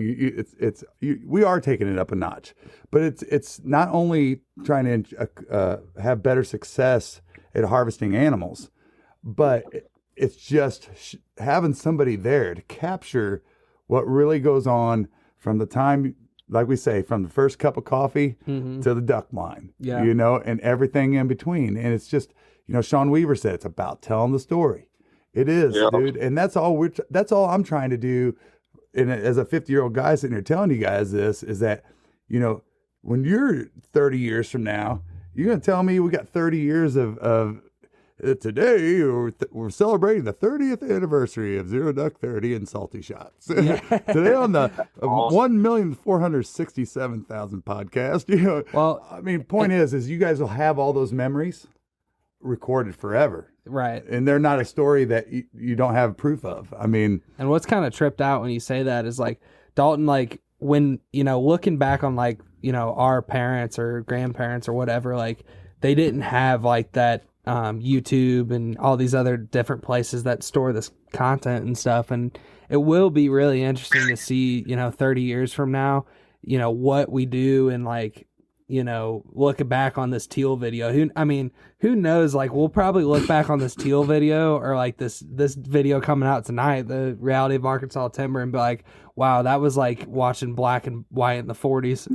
we are taking it up a notch, but it's not only trying to have better success at harvesting animals, but it's just having somebody there to capture what really goes on from the time, like we say, from the first cup of coffee to the duck line, you know, and everything in between. And it's just, you know, Sean Weaver said, it's about telling the story. It is, dude. And that's all I'm trying to do. And as a 50-year-old guy sitting here telling you guys this, is that, you know, when you're 30 years from now, you're going to tell me we got 30 years of today we're celebrating the 30th anniversary of Zero Duck 30 and Salty Shots. Today on the 1,467,000 podcast, you know, Well, I mean, point is you guys will have all those memories recorded forever. Right. And they're not a story that you don't have proof of. I mean, and what's kind of tripped out when you say that is like Dalton, like when, you know, looking back on like, you know, our parents or grandparents or whatever, like they didn't have like that YouTube and all these other different places that store this content and stuff. And it will be really interesting to see, you know, 30 years from now, you know, what we do and like, you know, looking back on this teal video. Who knows? Like, we'll probably look back on this teal video or like this video coming out tonight, the reality of Arkansas timber, and be like, wow, that was like watching black and white in the 40s.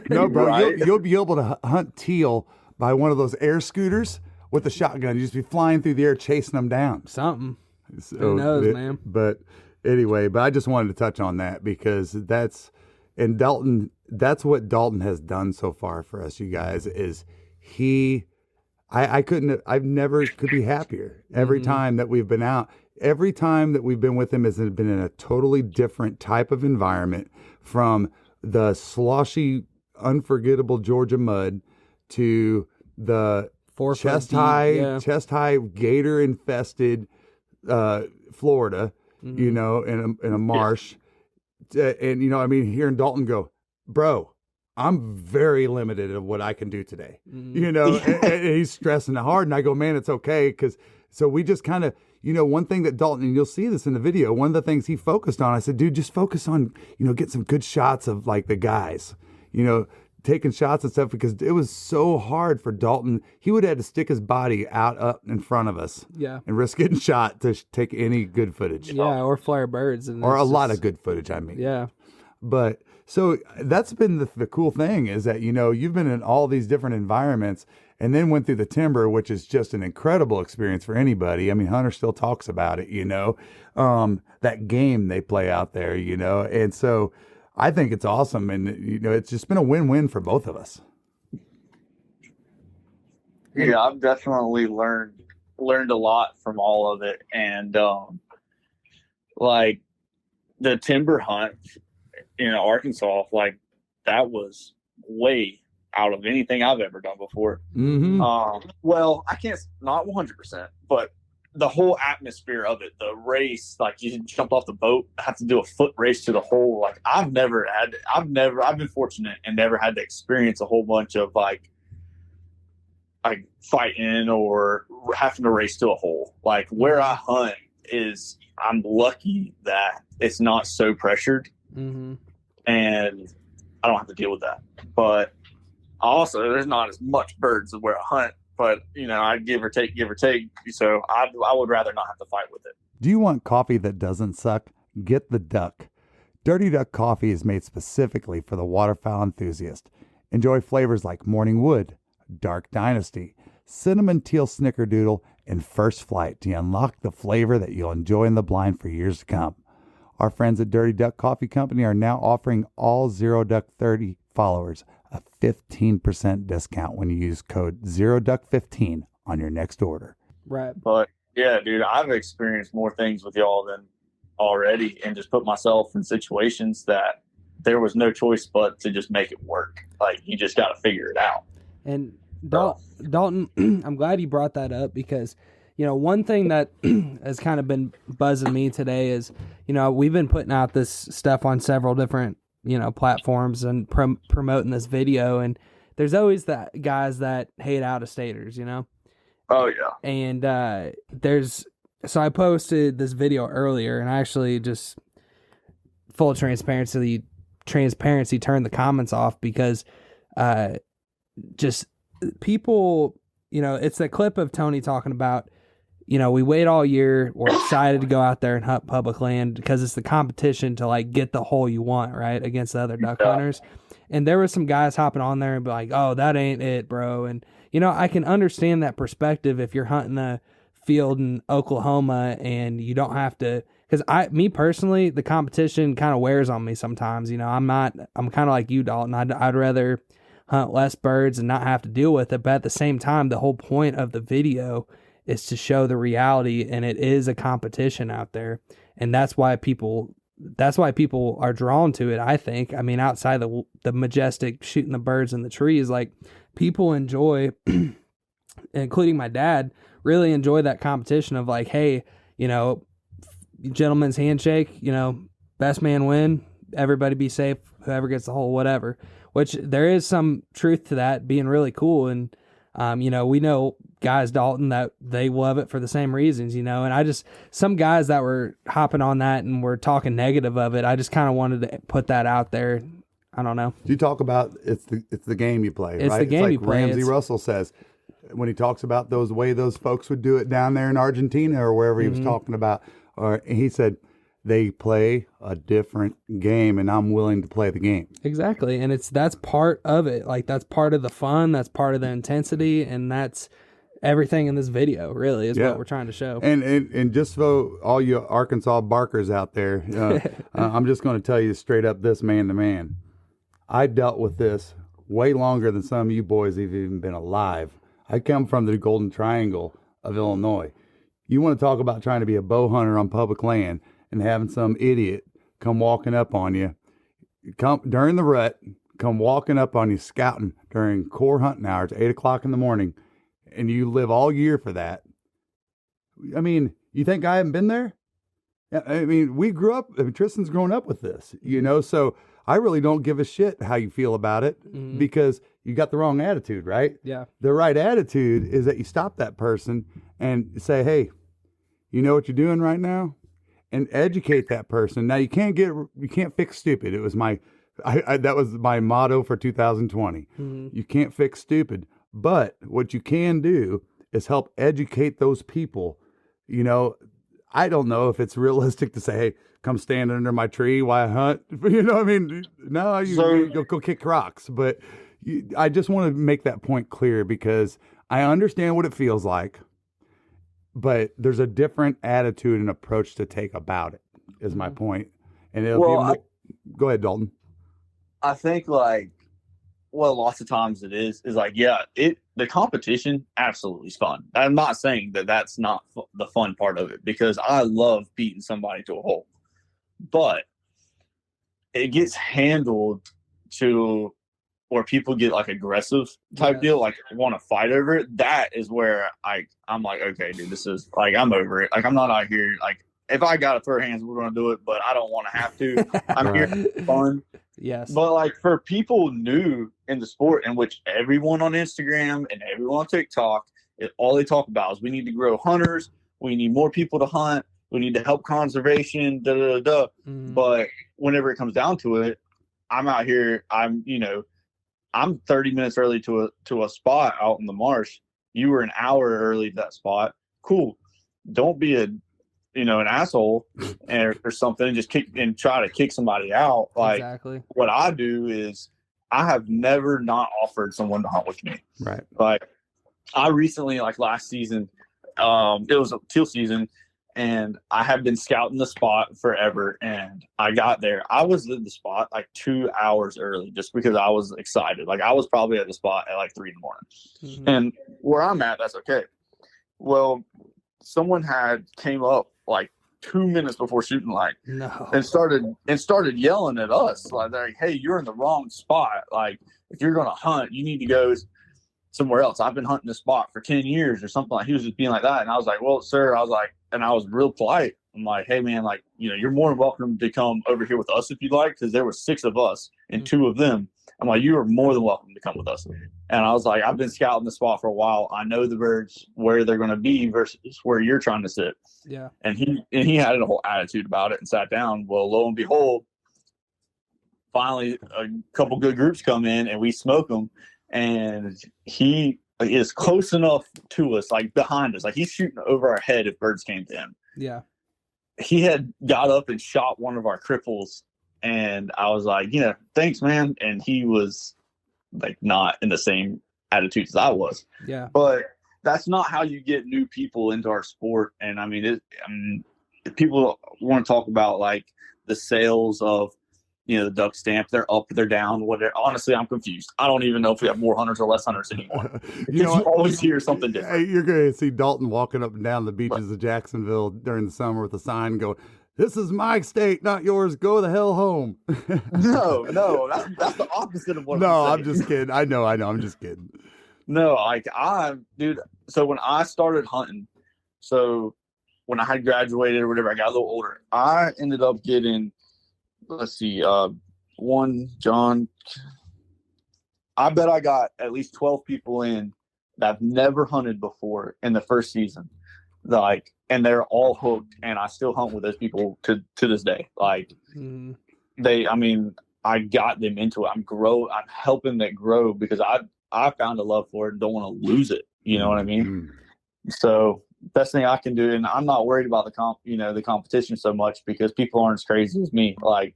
no, bro, Right. you'll be able to hunt teal by one of those air scooters with a shotgun. You just be flying through the air chasing them down. Something. So Who knows, man? But anyway, I just wanted to touch on that because that's what Dalton has done so far for us, you guys, is I've never could be happier. Every time that we've been out, every time that we've been with him has been in a totally different type of environment, from the sloshy, unforgettable Georgia mud to the chest high gator infested Florida, you know, in a marsh. And, you know, I mean, hearing Dalton go, bro, I'm very limited of what I can do today, you know, and he's stressing it hard. And I go, man, it's okay. So we just kind of, you know, one thing that Dalton, and you'll see this in the video, one of the things he focused on, I said, dude, just focus on, you know, get some good shots of like the guys, you know, taking shots and stuff, because it was so hard for Dalton. He would have had to stick his body out up in front of us and risk getting shot to take any good footage. Yeah, or flare birds. Or a lot of good footage, I mean. Yeah. But so that's been the cool thing, is that, you know, you've been in all these different environments and then went through the timber, which is just an incredible experience for anybody. I mean, Hunter still talks about it, you know, that game they play out there, you know, and so I think it's awesome. And, you know, it's just been a win-win for both of us. Yeah, I've definitely learned a lot from all of it. And like the timber hunt in Arkansas, like that was way out of anything I've ever done before. Well, I can't, not 100%, but the whole atmosphere of it, the race, like you jump off the boat, have to do a foot race to the hole. Like I've been fortunate and never had to experience a whole bunch of like fighting or having to race to a hole. Like where I hunt is, I'm lucky that it's not so pressured and I don't have to deal with that. But Also, there's not as much birds where I hunt, but I give or take. So I would rather not have to fight with it. Do you want coffee that doesn't suck? Get the Duck. Dirty Duck coffee is made specifically for the waterfowl enthusiast. Enjoy flavors like Morning Wood, Dark Dynasty, Cinnamon Teal Snickerdoodle, and First Flight to unlock the flavor that you'll enjoy in the blind for years to come. Our friends at Dirty Duck Coffee Company are now offering all Zero Duck 30 followers a 15% discount when you use code ZeroDuck15 on your next order. Right. But yeah, dude, I've experienced more things with y'all than already, and just put myself in situations that there was no choice but to just make it work. Like, you just got to figure it out. And Dalton, I'm glad you brought that up because, one thing that has kind of been buzzing me today is, we've been putting out this stuff on several different, platforms and promoting this video. And there's always the guys that hate out-of-staters, Oh, yeah. And so I posted this video earlier, and I actually just, full transparency, turned the comments off because just people, it's the clip of Tony talking about, we wait all year, we're excited to go out there and hunt public land because it's the competition to like get the hole you want, right, against the other duck hunters. And there were some guys hopping on there and be like, oh, that ain't it, bro. And I can understand that perspective if you're hunting a field in Oklahoma and you don't have to, because me personally, the competition kind of wears on me sometimes. I'm kind of like you, Dalton. I'd rather hunt less birds and not have to deal with it. But at the same time, the whole point of the video is to show the reality, and it is a competition out there. And that's why people are drawn to it, I think. I mean, outside the majestic shooting the birds in the trees, like, people enjoy, including my dad, really enjoy that competition of like, hey, gentleman's handshake, best man win, everybody be safe, whoever gets the hole, whatever, which there is some truth to that being really cool. And, we know guys, Dalton, that they love it for the same reasons, and some guys that were hopping on that and were talking negative of it, I just kind of wanted to put that out there. I don't know. You talk about it's the game you play, it's right? The game like you play. Ramsey Russell says when he talks about those folks would do it down there in Argentina or wherever he was talking about, or he said they play a different game, and I'm willing to play the game. Exactly, and that's part of it. Like, that's part of the fun, that's part of the intensity, and that's everything in this video. Really, is what we're trying to show. And just for all you Arkansas barkers out there, I'm just going to tell you straight up, this man to man, I dealt with this way longer than some of you boys have even been alive. I come from the Golden Triangle of Illinois. You want to talk about trying to be a bow hunter on public land and having some idiot come walking up on you, during the rut, come walking up on you scouting during core hunting hours, 8 o'clock in the morning, and you live all year for that. I mean, you think I haven't been there? I mean, we grew up, Tristan's grown up with this, so I really don't give a shit how you feel about it because you got the wrong attitude, right? Yeah. The right attitude is that you stop that person and say, hey, you know what you're doing right now? And educate that person. Now, you can't fix stupid. It was that was my motto for 2020. You can't fix stupid. But what you can do is help educate those people. I don't know if it's realistic to say, hey, come stand under my tree while I hunt. No, you go kick rocks. But I just want to make that point clear because I understand what it feels like. But there's a different attitude and approach to take about it, is my point. And it'll go ahead, Dalton. I think lots of times it is like, the competition absolutely is fun. I'm not saying that that's not the fun part of it because I love beating somebody to a hole, but it gets handled to where people get like aggressive type deal, like want to fight over it. That is where I'm like, okay, dude, this is like, I'm over it. Like, I'm not out here. Like, if I got to throw hands, we're going to do it, but I don't want to have to. I'm here for fun. Yes. But like for people new in the sport, in which everyone on Instagram and everyone on TikTok, all they talk about is we need to grow hunters. We need more people to hunt. We need to help conservation, But whenever it comes down to it, I'm out here, I'm 30 minutes early to a spot out in the marsh. You were an hour early to that spot. Cool. Don't be an asshole or something and just try to kick somebody out. Like, exactly. what I do is I have never not offered someone to hunt with me. Right. Like, I recently, like last season, it was a teal season, and I had been scouting the spot forever, and I got there. I was in the spot like 2 hours early just because I was excited. Like, I was probably at the spot at like 3 in the morning. Mm-hmm. And where I'm at, that's okay. Well, someone came up like 2 minutes before shooting light and started yelling at us like, hey, you're in the wrong spot. Like, if you're going to hunt, you need to go somewhere else. I've been hunting this spot for 10 years or something. Like, he was just being like that. And I was like, well, sir, and I was real polite. I'm like, hey man, like, you're more than welcome to come over here with us if you'd like. Cause there were 6 of us and 2 of them. I'm like, you are more than welcome to come with us. And I was like, I've been scouting the spot for a while. I know the birds where they're going to be versus where you're trying to sit. Yeah. And he had a whole attitude about it and sat down. Well, lo and behold, finally a couple good groups come in and we smoke them. And he is close enough to us, like behind us, like he's shooting over our head if birds came to him. Yeah. He had got up and shot one of our cripples. And I was like, thanks, man. And he was like not in the same attitude as I was. Yeah. But that's not how you get new people into our sport. And I mean, people want to talk about like the sales of, the duck stamp. They're up, they're down, whatever. Honestly, I'm confused. I don't even know if we have more hunters or less hunters anymore. You always hear something different. You're going to see Dalton walking up and down the beaches of Jacksonville during the summer with a sign going, "This is my state, not yours. Go the hell home." No, that's the opposite of what No, I'm I'm just kidding. I know. I'm just kidding. No, like dude, so when I started hunting, so when I had graduated or whatever, I got a little older. I ended up getting, let's see, John. I bet I got at least 12 people in that I've never hunted before in the first season. Like, and they're all hooked, and I still hunt with those people to this day. Like, I got them into it. I'm helping that grow because I found a love for it and don't want to lose it. You know what I mean? So best thing I can do, and I'm not worried about the competition so much because people aren't as crazy as me. Like,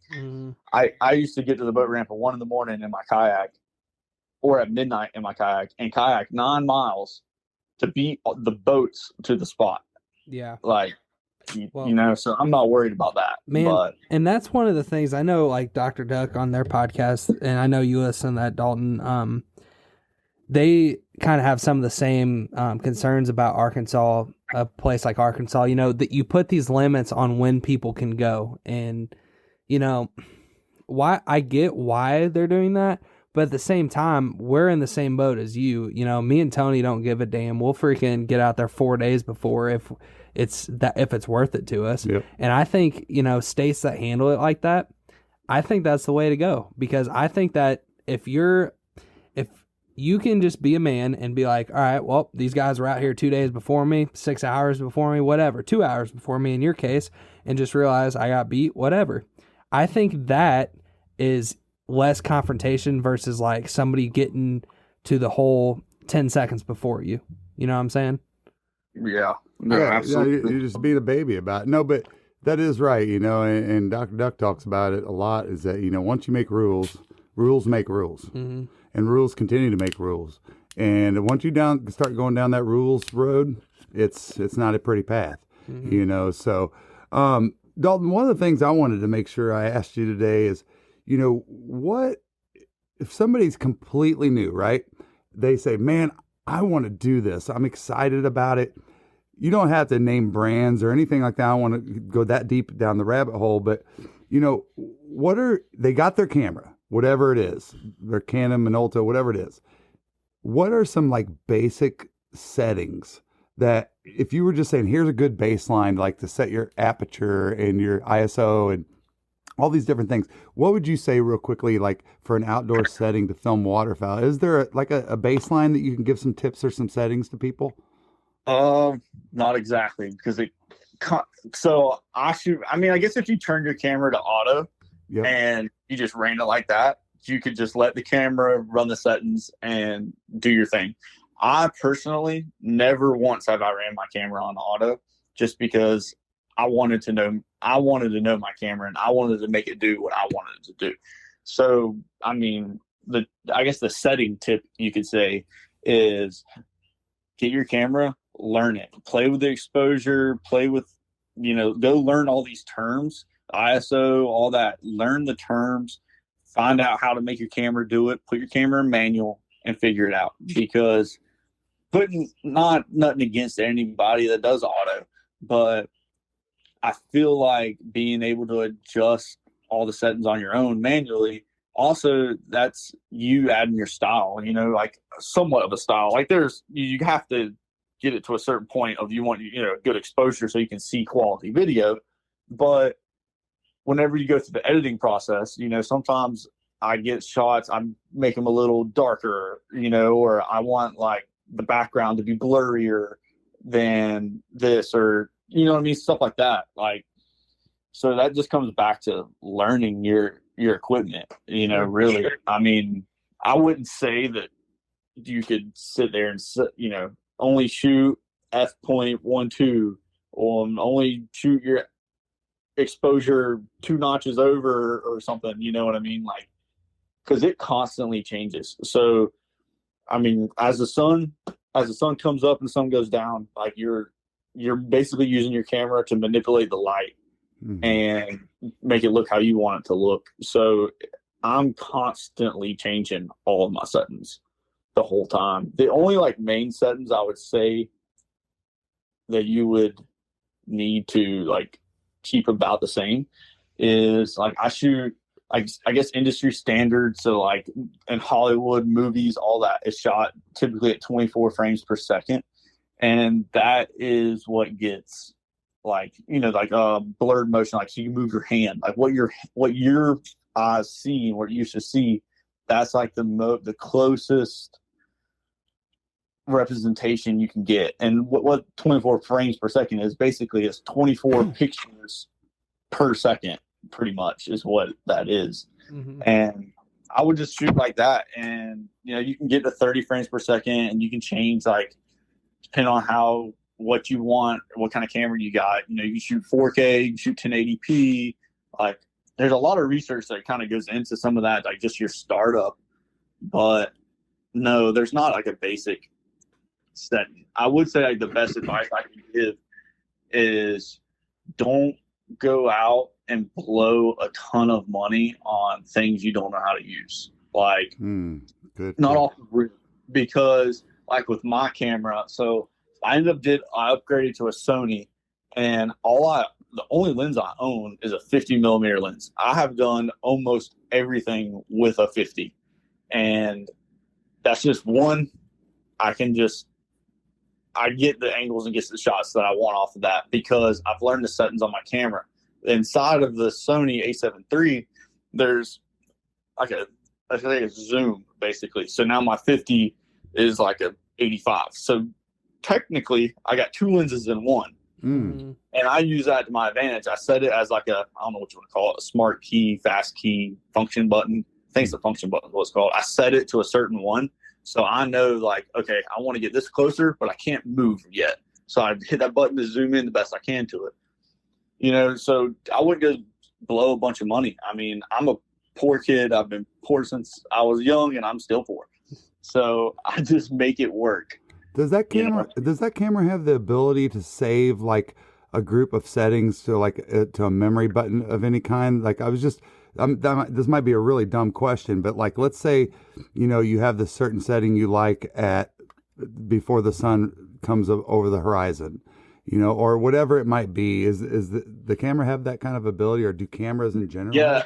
I used to get to the boat ramp at 1 a.m. in my kayak, or at midnight in my kayak, and kayak 9 miles to beat the boats to the spot. Yeah. Like, so I'm not worried about that. Man, but, and that's one of the things I know, like Dr. Duck on their podcast, and I know you listen to that, Dalton, they kind of have some of the same concerns about Arkansas, a place like Arkansas, that you put these limits on when people can go. And, why I get why they're doing that. But at the same time, we're in the same boat as you. Me and Tony don't give a damn. We'll freaking get out there 4 days before if it's worth it to us. Yep. And I think, states that handle it like that, I think that's the way to go. Because I think that if you can just be a man and be like, all right, well, these guys are out here 2 days before me, 6 hours before me, whatever, 2 hours before me in your case, and just realize I got beat, whatever. I think that is less confrontation versus like somebody getting to the hole 10 seconds before you. You know what I'm saying? Yeah. No, absolutely. You just beat a baby about it. No, but that is right, and Dr. Duck talks about it a lot, is that, once you make rules make rules. Mm-hmm. And rules continue to make rules. And once you start going down that rules road, it's not a pretty path, So, Dalton, one of the things I wanted to make sure I asked you today is, what if somebody's completely new, right? They say, man, I want to do this. I'm excited about it. You don't have to name brands or anything like that. I don't want to go that deep down the rabbit hole, but they got their camera, whatever it is, their Canon, Minolta, whatever it is. What are some like basic settings that if you were just saying, here's a good baseline, like to set your aperture and your ISO and all these different things, what would you say real quickly, like for an outdoor setting to film waterfowl? Is there a baseline that you can give some tips or some settings to people? Not exactly, because I guess if you turn your camera to auto, yep, and you just ran it like that, you could just let the camera run the settings and do your thing. I personally never once have I ran my camera on auto, just because I wanted to know my camera, and I wanted to make it do what I wanted it to do. So, I mean, I guess the setting tip you could say is get your camera, learn it, play with the exposure, play with, go learn all these terms, ISO, all that, learn the terms, find out how to make your camera do it, put your camera in manual and figure it out. Because nothing against anybody that does auto, but I feel like being able to adjust all the settings on your own manually, also that's you adding your style, like somewhat of a style. Like you have to get it to a certain point of you want, good exposure so you can see quality video. But whenever you go through the editing process, sometimes I get shots, I make them a little darker, or I want like the background to be blurrier than this, or stuff like that. Like, so that just comes back to learning your equipment, really. I mean, I wouldn't say that you could sit there and only shoot f.12 or only shoot your exposure 2 notches over or something, you know what I mean? Like, because it constantly changes. So, I mean, as the sun comes up and the sun goes down, like you're basically using your camera to manipulate the light and make it look how you want it to look. So I'm constantly changing all of my settings the whole time. The only like main settings I would say that you would need to like keep about the same is like I shoot, I guess industry standard. So like in Hollywood movies, all that is shot typically at 24 frames per second. And that is what gets like, like blurred motion. Like, so you move your hand, like what your eyes see, what you used to see. That's like the closest representation you can get. And what 24 frames per second is basically is 24 pictures per second, pretty much is what that is. And I would just shoot like that, and you can get to 30 frames per second, and you can change like depending on what you want, what kind of camera you got. You can shoot 4K, you can shoot 1080p. Like, there's a lot of research that kind of goes into some of that, like just your startup. But no, there's not like a basic setting. I would say like the best advice I can give is don't go out and blow a ton of money on things you don't know how to use. Like, not off the roof, because like with my camera, so I upgraded to a Sony, and the only lens I own is a 50 millimeter lens. I have done almost everything with a 50, and that's just one. I get the angles and get the shots that I want off of that because I've learned the settings on my camera. Inside of the Sony a7 III, there's like a zoom basically. So now my 50 is like a 85. So technically I got 2 lenses in one. And I use that to my advantage. I set it as like I don't know what you want to call it, a smart key, fast key, function button. I think it's the function button is what it's called. I set it to a certain one. So I know like, okay, I want to get this closer, but I can't move yet. So I hit that button to zoom in the best I can to it. So I wouldn't go blow a bunch of money. I mean, I'm a poor kid. I've been poor since I was young, and I'm still poor. So I just make it work. Does that camera have the ability to save like a group of settings to like to a memory button of any kind? Like this might be a really dumb question, but like let's say you have this certain setting you like at before the sun comes over the horizon, or whatever it might be. Is the camera have that kind of ability, or do cameras in general? Yeah,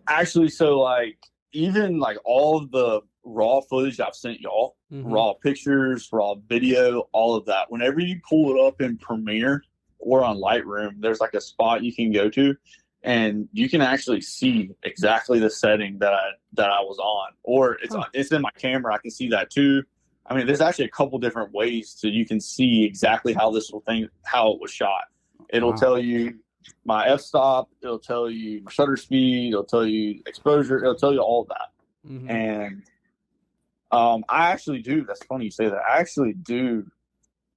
actually, so like even like all of the raw footage I've sent y'all, raw pictures, raw video, all of that. Whenever you pull it up in Premiere or on Lightroom, there's like a spot you can go to, and you can actually see exactly the setting that I was on, or it's in my camera. I can see that too. I mean, there's actually a couple different ways so you can see exactly how how it was shot. It'll tell you my f-stop. It'll tell you my shutter speed. It'll tell you exposure. It'll tell you all of that. Mhm. And I actually do. That's funny you say that. I actually do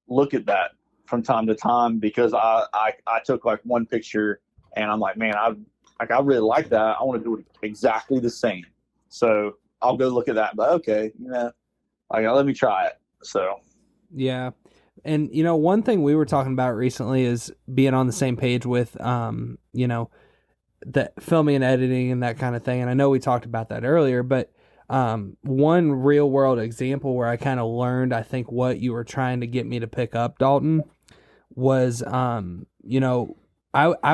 look at that from time to time because I took like one picture and I'm like, man, I really like that. I want to do it exactly the same. So I'll go look at that. But okay, like let me try it. So Yeah. And one thing we were talking about recently is being on the same page with the filming and editing and that kind of thing. And I know we talked about that earlier, but one real world example where I kind of learned, I think, what you were trying to get me to pick up, Dalton, was I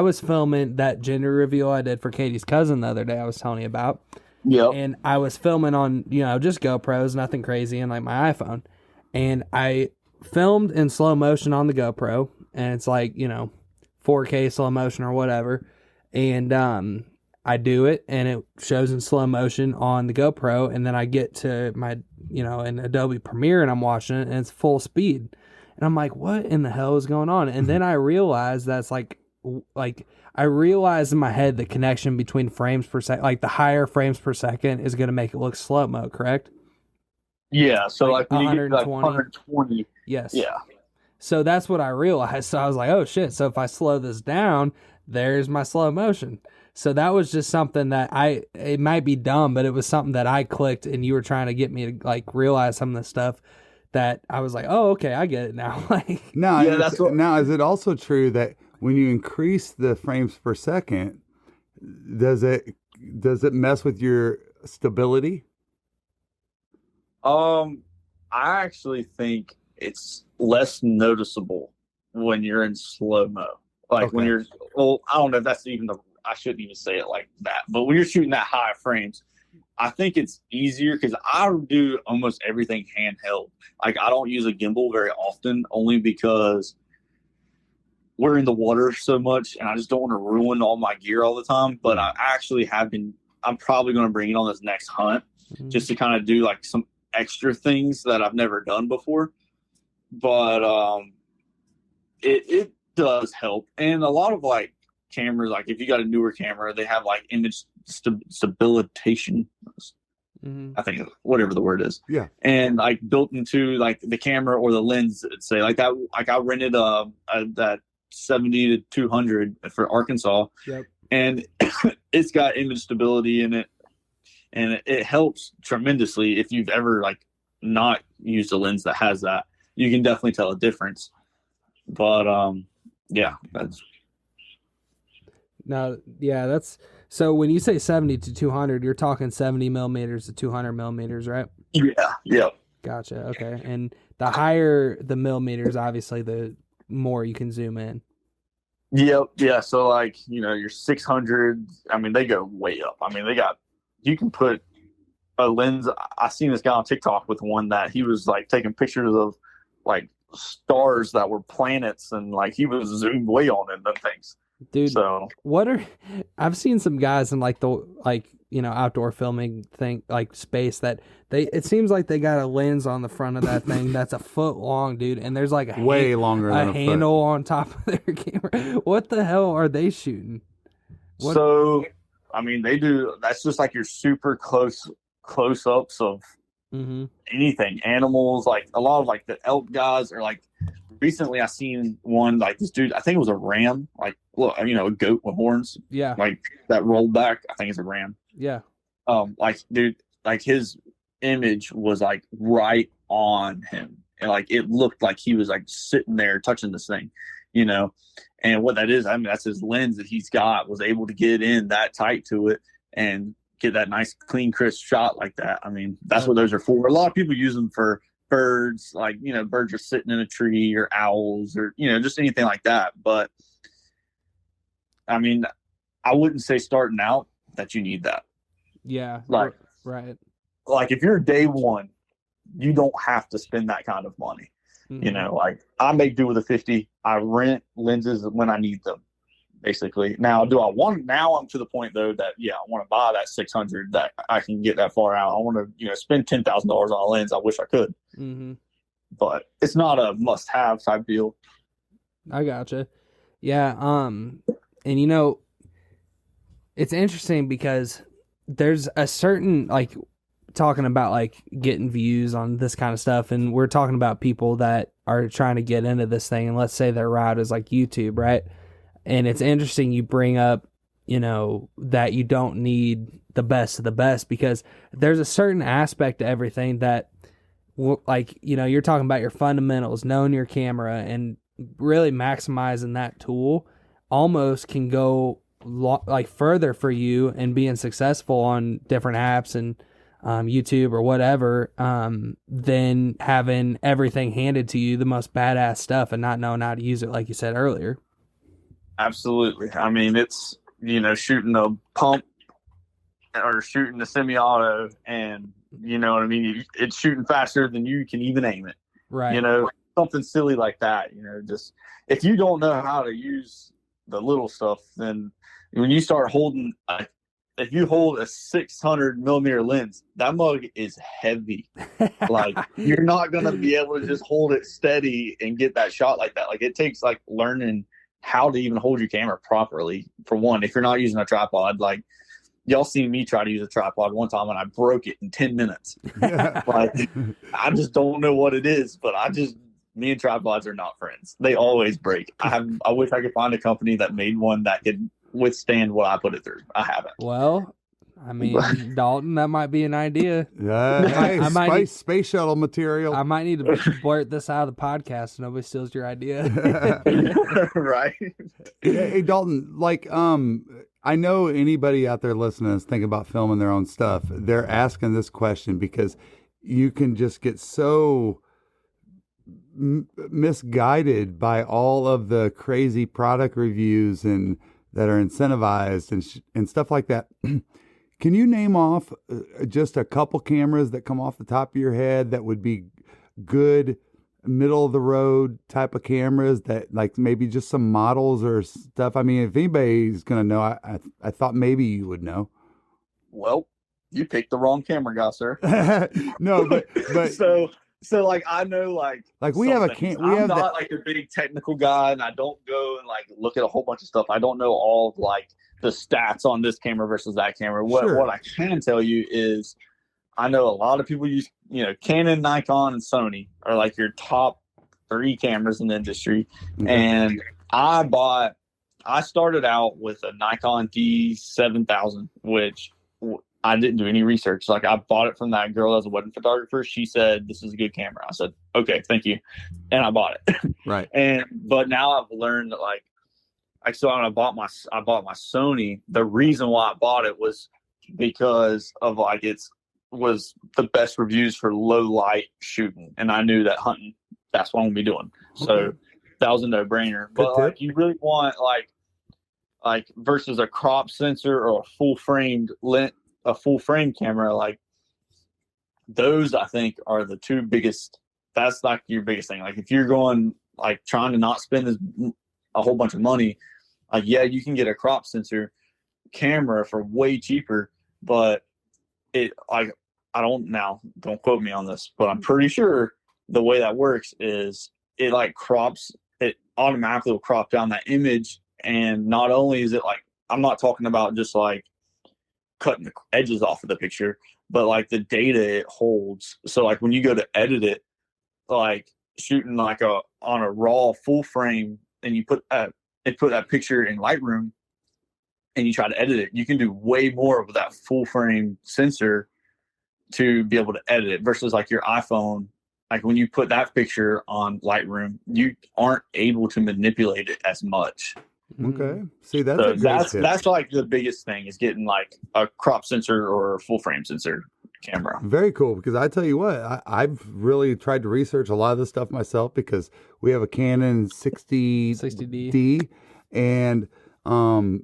was filming that gender reveal I did for Katie's cousin the other day I was telling you about. Yep. And I was filming on, just GoPros, nothing crazy, and like my iPhone. And I filmed in slow motion on the GoPro, and it's like, 4K slow motion or whatever. And I do it, and it shows in slow motion on the GoPro, and then I get to my, in Adobe Premiere, and I'm watching it, and it's full speed. And I'm like, what in the hell is going on? And then I realized that's like I realized in my head the connection between frames per second, like the higher frames per second is going to make it look slow-mo, correct? Yeah, so like when you get to like 120. 120. Yes. Yeah. So that's what I realized. So I was like, oh shit. So if I slow this down, there's my slow motion. So that was just something that it might be dumb, but it was something that I clicked, and you were trying to get me to like realize some of the stuff that I was like, oh, okay, I get it now. Like, Now, Yeah, that's what- now, is it also true that when you increase the frames per second, does it mess with your stability? I actually think it's less noticeable when you're in slow mo. Like when Okay. you're, well, I don't know if that's even I shouldn't even say it like that, but when you're shooting that high frames, I think it's easier because I do almost everything handheld. Like I don't use a gimbal very often, only because we're in the water so much, and I just don't want to ruin all my gear all the time. But I actually I'm probably going to bring it on this next hunt just to kind of do like some extra things that I've never done before. But it does help. And a lot of like cameras, like if you got a newer camera, they have like image stabilization. I think whatever the word is. Yeah. And like built into like the camera or the lens, it'd say like that. Like I rented that 70 to 200 for Arkansas. Yep. And it's got image stability in it, and it helps tremendously. If you've ever like not used a lens that has that, you can definitely tell a difference. But yeah, that's No, yeah, that's so when you say 70 to 200, you're talking 70 millimeters to 200 millimeters, right? yeah. Gotcha. Okay. And the higher the millimeters, obviously, the more you can zoom in. Yep. Yeah. So like, your 600, I mean, they go way up. I mean, you can put a lens. I seen this guy on TikTok with one that he was like taking pictures of like stars that were planets, and like he was zoomed way on in them things. Dude, So I've seen some guys in like outdoor filming thing, like space, that it seems like they got a lens on the front of that thing that's a foot long, dude, and there's like Way longer than a foot. handle on top of their camera. What the hell are they shooting? What? So, I mean, that's just like your super close ups of anything, animals, like a lot of like the elk guys are like, recently I seen one, like this dude, I think it was a ram, like, look, a goat with horns. Yeah. Like that rolled back. I think it's a ram. Yeah. Like, dude, like his image was like right on him. And like, it looked like he was like sitting there touching this thing, and what that is, I mean, that's his lens that he's got, was able to get in that tight to it and get that nice, clean, crisp shot like that. I mean, that's what those are for. A lot of people use them for birds, like, birds are sitting in a tree, or owls, or, just anything like that. But I mean, I wouldn't say starting out that you need that. Yeah. Like, right. Like if you're day one, you don't have to spend that kind of money. Like I make do with a 50. I rent lenses when I need them, basically. Now, now I'm to the point though that, I want to buy that 600 that I can get that far out. I want to, spend $10,000 on a lens. I wish I could, but it's not a must have type deal. I gotcha. Yeah. And it's interesting because there's a certain, like, talking about like getting views on this kind of stuff, and we're talking about people that are trying to get into this thing, and let's say their route is like YouTube, right? And it's interesting you bring up, that you don't need the best of the best, because there's a certain aspect to everything that, like, you're talking about your fundamentals, knowing your camera, and really maximizing that tool almost can go like further for you and being successful on different apps and YouTube or whatever, than having everything handed to you, the most badass stuff, and not knowing how to use it, like you said earlier. Absolutely. I mean, it's, shooting a pump or shooting a semi-auto, and you know what I mean? It's shooting faster than you can even aim it. Right. Something silly like that, just if you don't know how to use the little stuff, then when you start holding, if you hold a 600 millimeter lens, that mug is heavy. Like, you're not going to be able to just hold it steady and get that shot like that. Like, it takes like learning how to even hold your camera properly. For one, if you're not using a tripod, like, y'all seen me try to use a tripod one time and I broke it in 10 minutes. Like, I just don't know what it is, but me and tripods are not friends. They always break. I wish I could find a company that made one that could withstand what I put it through. I haven't. Well, I mean, Dalton, that might be an idea. Hey, space shuttle material. I might need to blurt this out of the podcast so nobody steals your idea. Right. Hey, Dalton, like, I know anybody out there listening is thinking about filming their own stuff. They're asking this question because you can just get so misguided by all of the crazy product reviews and that are incentivized and stuff like that. Can you name off just a couple cameras that come off the top of your head that would be good middle of the road type of cameras, that like maybe just some models or stuff? I mean, if anybody's going to know, I thought maybe you would know. Well, you picked the wrong camera guy, sir. No, but so like, I know, like we have a I'm not like a big technical guy, and I don't go and like look at a whole bunch of stuff. I don't know all of like the stats on this camera versus that camera. What I can tell you is, I know a lot of people use, Canon, Nikon, and Sony are like your top 3 cameras in the industry. Mm-hmm. And I started out with a Nikon D7000, which I didn't do any research. Like, I bought it from that girl as a wedding photographer. She said, "This is a good camera." I said, "Okay, thank you." And I bought it. Right. But now I've learned that, like, when I bought my Sony, the reason why I bought it was because of like, was the best reviews for low light shooting. And I knew that hunting, that's what I'm gonna be doing. So that was a no brainer. But like, you really want like versus a crop sensor or a full frame camera, like those I think are the 2 biggest. That's like your biggest thing. Like, if you're going like trying to not spend a whole bunch of money, like, yeah, you can get a crop sensor camera for way cheaper, but it, like, don't quote me on this, but I'm pretty sure the way that works is it automatically will crop down that image. And not only is it like, I'm not talking about just like cutting the edges off of the picture, but like the data it holds. So like, when you go to edit it, like shooting like on a raw full frame, and you put that picture in Lightroom and you try to edit it, you can do way more with that full frame sensor to be able to edit it versus like your iPhone. Like, when you put that picture on Lightroom, you aren't able to manipulate it as much. Okay. See, that's like the biggest thing, is getting like a crop sensor or a full frame sensor camera. Very cool, because I tell you what, I've really tried to research a lot of this stuff myself, because we have a Canon 60D, and I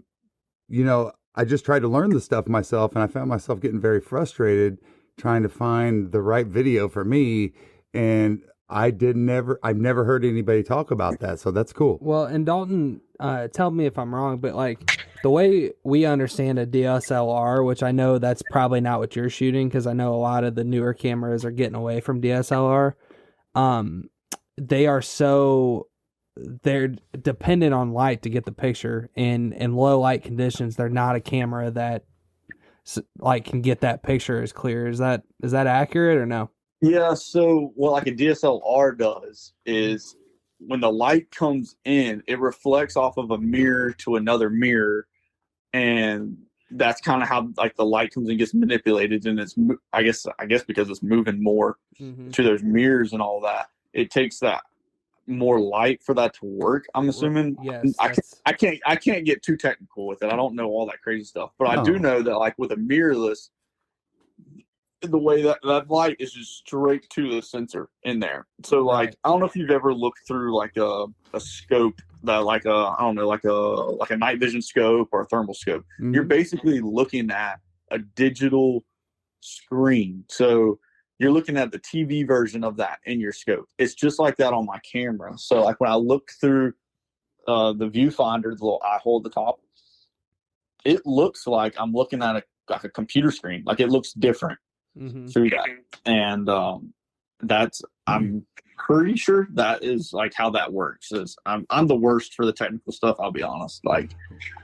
just tried to learn this stuff myself, and I found myself getting very frustrated trying to find the right video for me, and I've never heard anybody talk about that, so that's cool. Well, and Dalton, tell me if I'm wrong, but like the way we understand a DSLR, which I know that's probably not what you're shooting, because I know a lot of the newer cameras are getting away from DSLR. They're dependent on light to get the picture, and in low light conditions, they're not a camera that like can get that picture as clear. Is that accurate or no? Yeah, so what like a DSLR does is when the light comes in, it reflects off of a mirror to another mirror, and that's kind of how like the light comes and gets manipulated, and it's I guess because it's moving more to those mirrors and all that, it takes that more light for that to work. I'm assuming. Yes, I can't get too technical with it. I don't know all that crazy stuff, but I do know that like with a mirrorless, the way that light is just straight to the sensor in there. So like I don't know if you've ever looked through like a scope that like I don't know like a night vision scope or a thermal scope. You're basically looking at a digital screen. So you're looking at the TV version of that in your scope. It's just like that on my camera. So like when I look through the viewfinder, the little eye hole at the top, it looks like I'm looking at a computer screen. Like it looks different through that. And I'm pretty sure that is like how that works. I'm the worst for the technical stuff, I'll be honest. Like,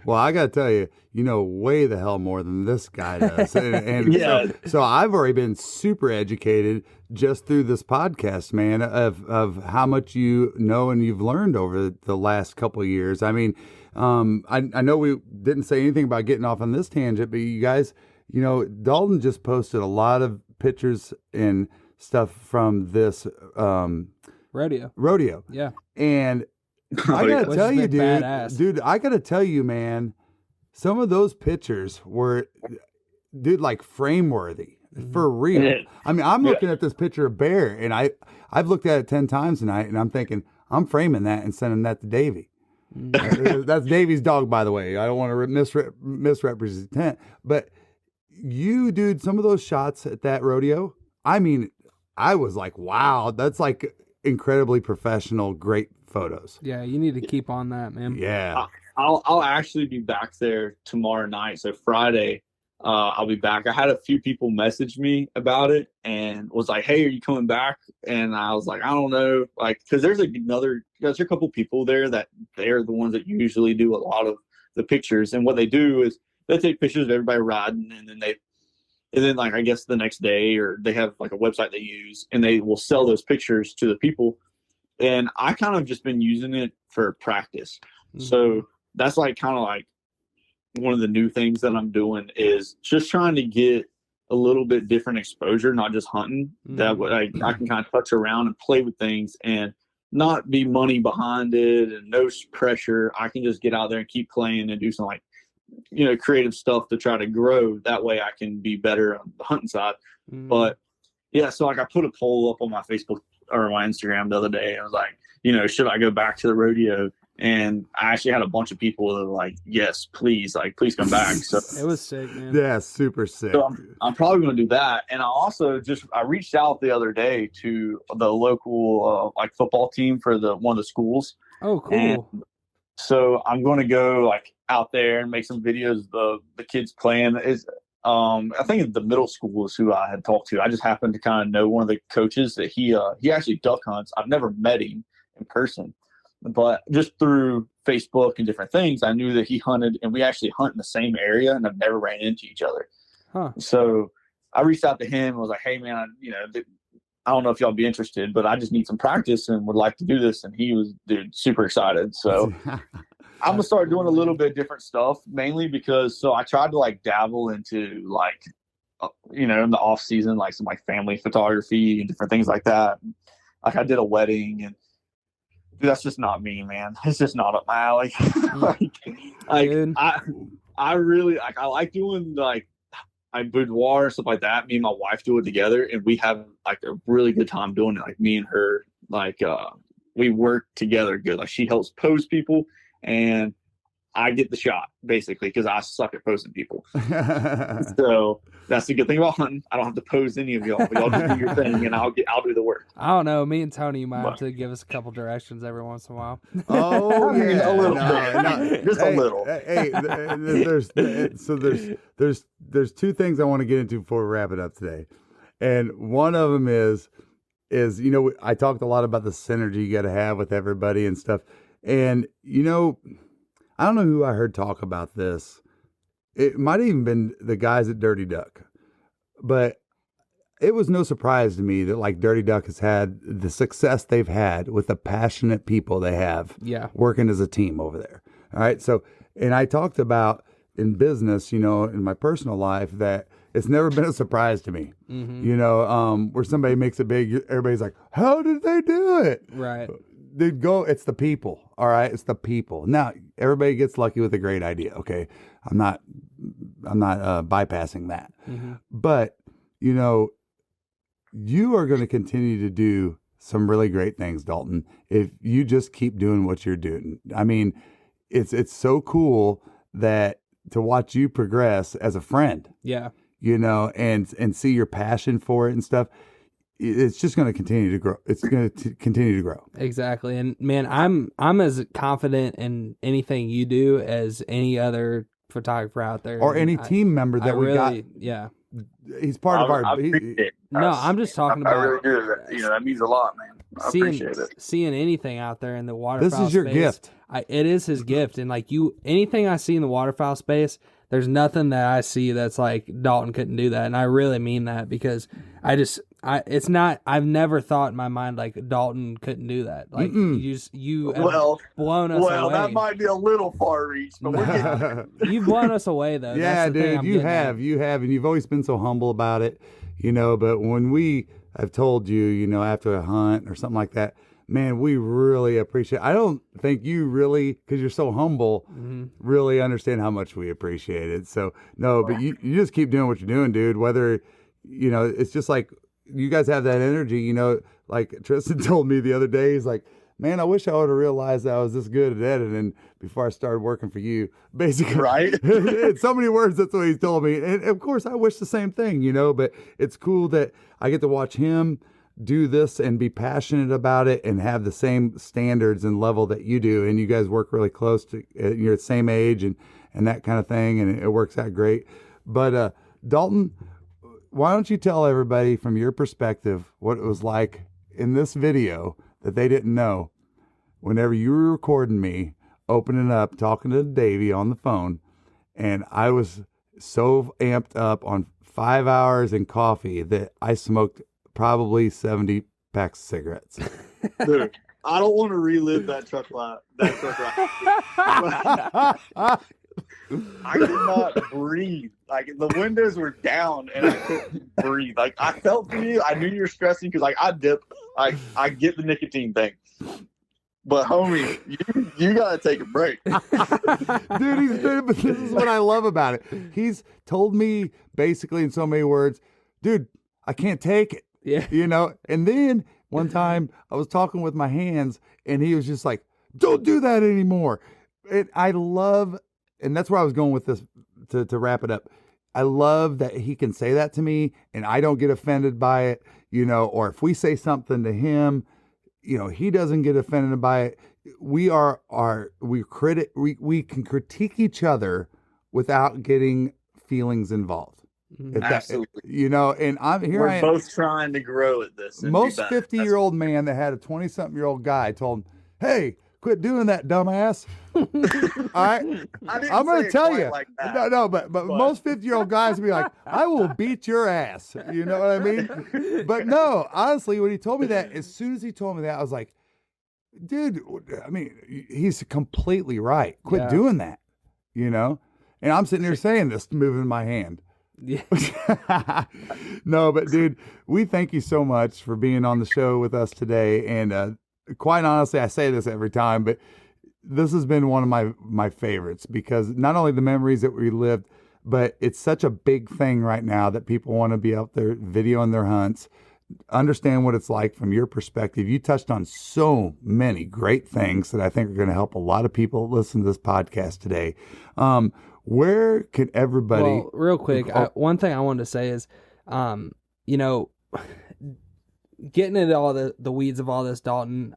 well, I gotta tell you, you know way the hell more than this guy does. And yeah. So I've already been super educated just through this podcast, man, of how much you know and you've learned over the last couple of years. I mean, I know we didn't say anything about getting off on this tangent, but you guys, you know, Dalton just posted a lot of pictures and stuff from this rodeo. Yeah. And I gotta tell you, dude, I gotta tell you, man, some of those pictures were, dude, like frame worthy for real. I mean, I'm looking at this picture of bear, and I've looked at it 10 times tonight, and I'm thinking I'm framing that and sending that to Davey. That's Davey's dog, by the way. I don't want to misrepresent, but you, dude, some of those shots at that rodeo, I mean, I was like, wow, that's like incredibly professional, great photos. Yeah, you need to keep on that, man. Yeah. I'll actually be back there tomorrow night. So Friday, I'll be back. I had a few people message me about it and was like, hey, are you coming back? And I was like, I don't know. Like, because there's a couple people there that they're the ones that usually do a lot of the pictures. And what they do is they take pictures of everybody riding, and then like I guess the next day, or they have like a website they use, and they will sell those pictures to the people. And I kind of just been using it for practice. So that's like kind of like one of the new things that I'm doing is just trying to get a little bit different exposure, not just hunting. That way I can kind of touch around and play with things and not be money behind it and no pressure. I can just get out there and keep playing and do some like, you know, creative stuff to try to grow. That way I can be better on the hunting side. But yeah, so like I put a poll up on my Facebook or my Instagram the other day. I was like, you know, should I go back to the rodeo? And I actually had a bunch of people that were like, yes, please, like, please come back. So it was sick, man. Yeah, super sick. So I'm probably going to do that. And I also I reached out the other day to the local like football team for one of the schools. Oh, cool. And so I'm going to go like out there and make some videos of the kids playing. I think the middle school is who I had talked to. I just happened to kind of know one of the coaches that he actually duck hunts. I've never met him in person, but just through Facebook and different things, I knew that he hunted, and we actually hunt in the same area, and I've never ran into each other. So I reached out to him and was like, hey man, I don't know if y'all be interested, but I just need some practice and would like to do this. And he was, dude, super excited. So I'm going to start doing a little bit different stuff, mainly because, so I tried to like dabble into like, you know, in the off season, like some like family photography and different things like that. Like I did a wedding, and dude, that's just not me, man. It's just not up my alley. I really like, I like doing like boudoir and stuff like that. Me and my wife do it together, and we have like a really good time doing it. Like me and her, like we work together good. Like she helps pose people, and I get the shot basically because I suck at posing people. So that's the good thing about hunting. I don't have to pose any of y'all. But y'all just do your thing, and I'll do the work. I don't know. Me and Tony might have to give us a couple directions every once in a while. Oh yeah, a little, just a little. Hey, there's two things I want to get into before we wrap it up today, and one of them is you know, I talked a lot about the synergy you got to have with everybody and stuff, and you know, I don't know who I heard talk about this, it might have even been the guys at Dirty Duck, but it was no surprise to me that like Dirty Duck has had the success they've had with the passionate people they have working as a team over there. All right. So, and I talked about in business, you know, in my personal life, that it's never been a surprise to me, you know, where somebody makes it big, everybody's like, how did they do it? Right. Dude, it's the people. All right. It's the people. Now, everybody gets lucky with a great idea. Okay. I'm not bypassing that. But, you know, you are going to continue to do some really great things, Dalton, if you just keep doing what you're doing. I mean, it's so cool that to watch you progress as a friend. Yeah. You know, and see your passion for it and stuff. It's just going to continue to grow. It's going to continue to grow. Exactly. And man, I'm as confident in anything you do as any other photographer out there, or any team member that we got. Yeah. He's part of our. I'm just talking about. I really do. You know, that means a lot, man. I appreciate it. Seeing anything out there in the waterfowl space. This is your gift. It is his gift, and like anything I see in the waterfowl space, there's nothing that I see that's like Dalton couldn't do that, and I really mean that because it's not. I've never thought in my mind like Dalton couldn't do that. Like you have blown us away. Well, that might be a little far reach, but we're getting you've blown us away though. Yeah, dude, you have, and you've always been so humble about it, you know. But when we have told you, you know, after a hunt or something like that, man, we really appreciate. I don't think you really, because you're so humble, really understand how much we appreciate it. So no, but you just keep doing what you're doing, dude. Whether, you know, it's just like you guys have that energy, you know, like Tristan told me the other day, he's like, man, I wish I would have realized that I was this good at editing before I started working for you. Basically, right? In so many words, that's what he's told me. And of course, I wish the same thing, you know, but it's cool that I get to watch him do this and be passionate about it and have the same standards and level that you do. And you guys work really close to, you're the same age and that kind of thing. And it works out great. But Dalton, why don't you tell everybody from your perspective what it was like in this video that they didn't know whenever you were recording me, opening up, talking to Davey on the phone, and I was so amped up on 5 hours and coffee that I smoked probably 70 packs of cigarettes. Dude, I don't want to relive that truck ride. I could not breathe. Like the windows were down and I couldn't breathe. Like I felt for you. I knew you were stressing because like I dip. I get the nicotine thing. But homie, you gotta take a break. Dude, but this is what I love about it. He's told me basically in so many words, dude, I can't take it. Yeah. You know, and then one time I was talking with my hands and he was just like, don't do that anymore. And I love, and that's where I was going with this to wrap it up. I love that he can say that to me and I don't get offended by it, you know, or if we say something to him, you know, he doesn't get offended by it. We can critique each other without getting feelings involved. Absolutely. You know, and we're both trying to grow at this. Most 50-year-old man that had a 20-something-year-old guy told him, hey, quit doing that, dumbass. All right? I'm going to tell you. Like but most 50-year-old guys will be like, I will beat your ass. You know what I mean? But no, honestly, when he told me that, as soon as he told me that, I was like, dude, I mean, he's completely right. Quit doing that, you know? And I'm sitting here saying this, moving my hand. Yeah. No, but dude, we thank you so much for being on the show with us today. And quite honestly, I say this every time, but this has been one of my favorites because not only the memories that we lived, but it's such a big thing right now that people want to be out there videoing their hunts, understand what it's like from your perspective. You touched on so many great things that I think are going to help a lot of people listen to this podcast today. Where can everybody... Well, real quick, one thing I wanted to say is, you know, getting into all the weeds of all this, Dalton,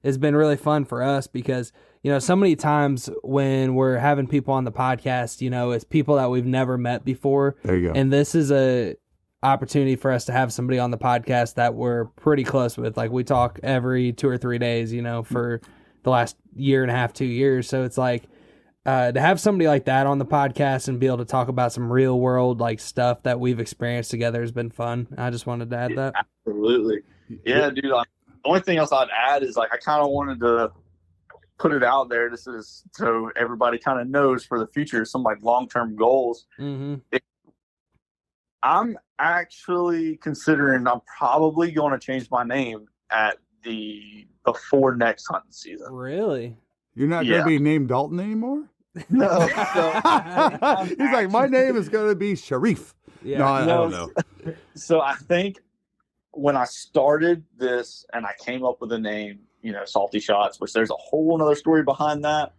has been really fun for us because, you know, so many times when we're having people on the podcast, you know, it's people that we've never met before. There you go. And this is a opportunity for us to have somebody on the podcast that we're pretty close with. Like we talk every 2 or 3 days, you know, for the last year and a half, 2 years. So it's like, to have somebody like that on the podcast and be able to talk about some real world like stuff that we've experienced together has been fun. I just wanted to add that. Absolutely. Yeah, dude. The only thing else I'd add is like I kind of wanted to put it out there. This is so everybody kind of knows for the future some like long-term goals. Mm-hmm. I'm actually considering I'm probably going to change my name at before next hunting season. Really? You're not going to be named Dalton anymore? No. He's like, my name is going to be Sharif. Yeah. No, I don't know. So I think when I started this and I came up with a name, Salty Shots, which there's a whole another story behind that.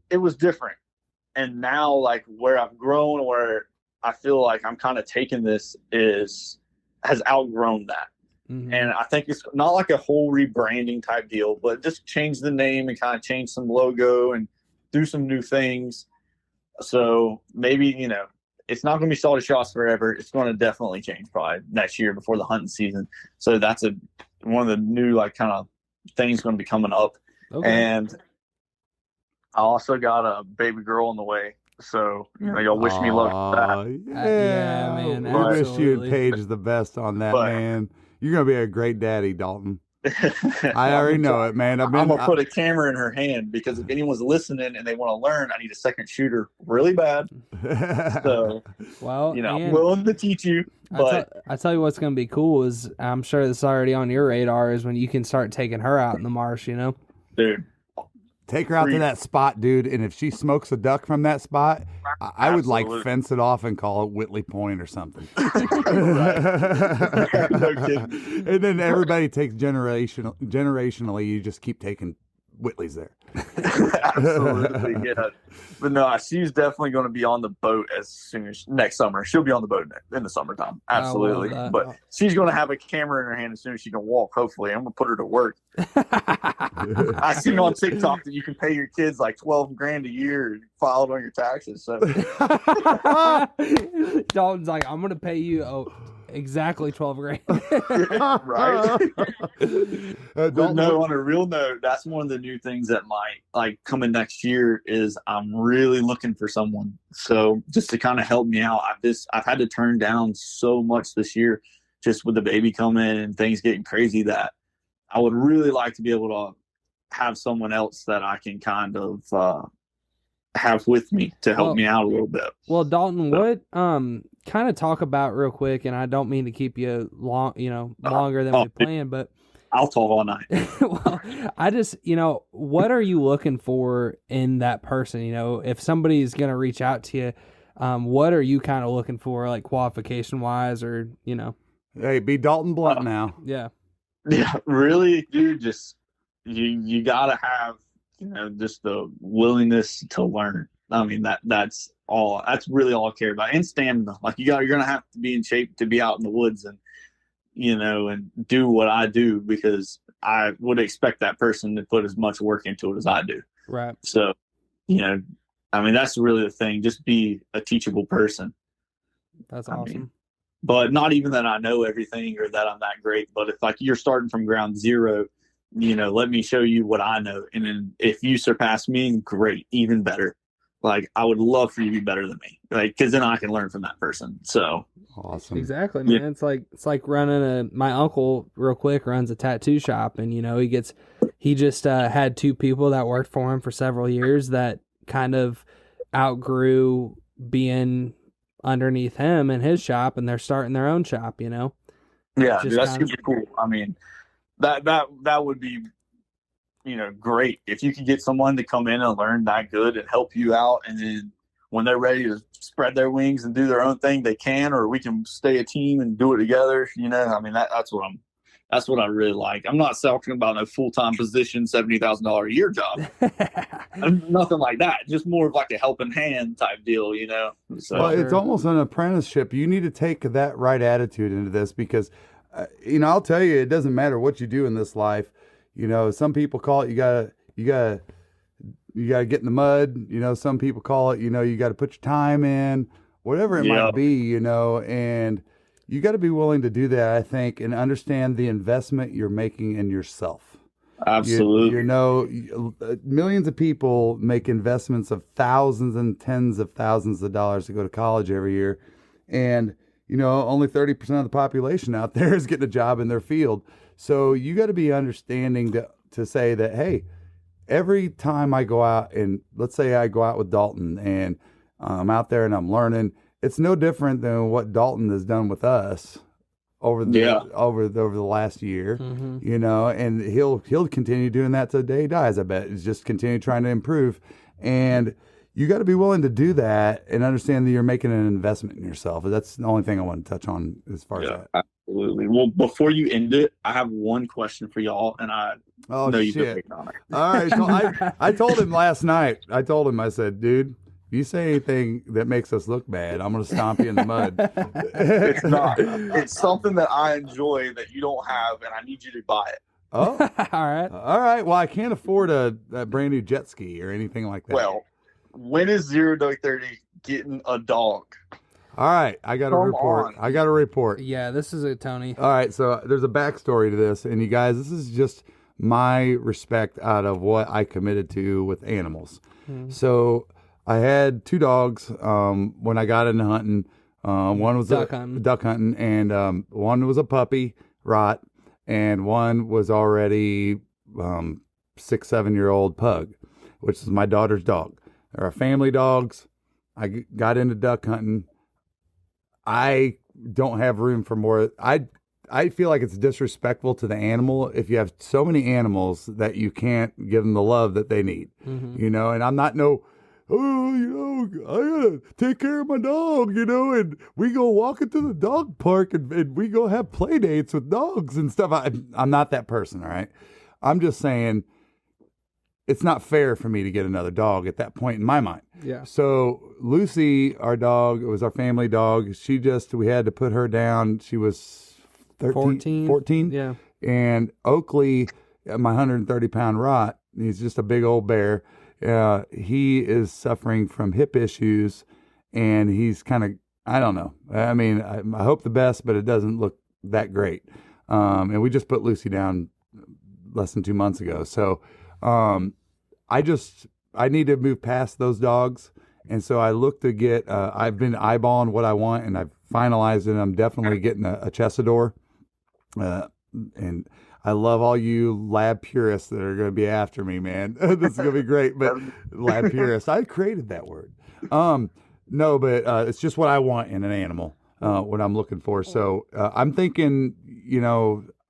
It was different. And now like where I've grown, where I feel like I'm kind of taking this has outgrown that. Mm-hmm. And I think it's not like a whole rebranding type deal, but just change the name and kind of change some logo and do some new things. So maybe, it's not going to be Salty Shots forever. It's going to definitely change probably next year before the hunting season. So that's one of the new like kind of things going to be coming up. Okay. And I also got a baby girl on the way. So, y'all wish me luck with that. Yeah, man. I wish you and Paige the best on that, man. You're going to be a great daddy, Dalton. I already know it, man. I'm going to put a camera in her hand because if anyone's listening and they want to learn, I need a second shooter really bad. So, well, I'm willing to teach you. But I tell you what's going to be cool is I'm sure this is already on your radar is when you can start taking her out in the marsh, Dude. Take her out to that spot, dude, and if she smokes a duck from that spot, I would like fence it off and call it Whitley Point or something. No kidding. And then everybody takes generationally, you just keep taking Whitleys there. Absolutely, yeah. But no, she's definitely going to be on the boat as soon as next summer. She'll be on the boat in the summertime. Absolutely. But she's going to have a camera in her hand as soon as she can walk, hopefully. I'm going to put her to work. I seen on TikTok that you can pay your kids like $12,000 a year and file it on your taxes. So Dalton's like, I'm going to pay you exactly $12,000. Right. But no, on a real note, that's one of the new things that might like coming next year is I'm really looking for someone. So just to kind of help me out, I've had to turn down so much this year just with the baby coming and things getting crazy that I would really like to be able to have someone else that I can kind of have with me to help me out a little bit. Well, Dalton, what kind of talk about real quick, and I don't mean to keep you longer than we planned, but I'll talk all night. Well, I just, what are you looking for in that person? If somebody's going to reach out to you, what are you kind of looking for, like qualification wise, or Hey, be Dalton Blunt now. Yeah. Yeah, really, dude. Just you gotta have just the willingness to learn. I mean that's really all I care about, and stamina. Like you're gonna have to be in shape to be out in the woods and and do what I do, because I would expect that person to put as much work into it as I do. Right. So I mean that's really the thing. Just be a teachable person. That's awesome. But not even that I know everything or that I'm that great, but if like you're starting from ground zero, let me show you what I know. And then if you surpass me, great, even better. Like I would love for you to be better than me, like, cause then I can learn from that person. So awesome. Exactly, man. Yeah. It's like running my uncle real quick runs a tattoo shop, and he just had two people that worked for him for several years that kind of outgrew being underneath him in his shop, and they're starting their own shop. Yeah, dude, that's super cool. I mean, that would be great if you could get someone to come in and learn that good and help you out, and then when they're ready to spread their wings and do their own thing, they can, or we can stay a team and do it together. I mean that's what I really like. I'm not talking about a full-time position, $70,000 a year job. Nothing like that. Just more of like a helping hand type deal, So, well, it's almost an apprenticeship. You need to take that right attitude into this because, I'll tell you, it doesn't matter what you do in this life. Some people call it you gotta get in the mud. Some people call it, you got to put your time in, whatever it might be, and you got to be willing to do that, I think, and understand the investment you're making in yourself. Absolutely. Millions of people make investments of thousands and tens of thousands of dollars to go to college every year. And, only 30% of the population out there is getting a job in their field. So you got to be understanding to say that, hey, every time I go out, and let's say I go out with Dalton and I'm out there and I'm learning, it's no different than what Dalton has done with us over the last year, and he'll continue doing that till the day he dies. I bet it's just continue trying to improve, and you got to be willing to do that and understand that you're making an investment in yourself. That's the only thing I want to touch on as far as that. Absolutely. Well, before you end it, I have one question for y'all, and I know you've been waiting on it. All right, so I told him last night. I said, dude, if you say anything that makes us look bad, I'm going to stomp you in the mud. It's not. It's something that I enjoy that you don't have, and I need you to buy it. Oh, all right. Well, I can't afford a brand new jet ski or anything like that. Well, when is Zero Duck 30 getting a dog? All right, I got a report. Yeah, this is it, Tony. All right, so there's a backstory to this, and you guys, this is just my respect out of what I committed to with animals. So I had 2 dogs when I got into hunting. One was duck hunting, and one was a puppy, Rot, and one was already 6-7-year-old pug, which is my daughter's dog. They're family dogs. I got into duck hunting. I don't have room for more. I feel like it's disrespectful to the animal if you have so many animals that you can't give them the love that they need. And I'm not I gotta take care of my dog, and we go walking to the dog park and we go have play dates with dogs and stuff. I'm not that person, all right? I'm just saying it's not fair for me to get another dog at that point in my mind. Yeah. So Lucy, our dog, it was our family dog. We had to put her down. She was 14. Yeah. And Oakley, my 130-pound Rot, he's just a big old bear. He is suffering from hip issues, and he's kind of, I don't know. I mean, I hope the best, but it doesn't look that great. And we just put Lucy down less than 2 months ago. So I need to move past those dogs. And so I look to get, I've been eyeballing what I want, and I've finalized it. I'm definitely getting a Chessador. And I love all you lab purists that are going to be after me, man. This is going to be great. But lab purist, I created that word. No, but it's just what I want in an animal, what I'm looking for. So I'm thinking,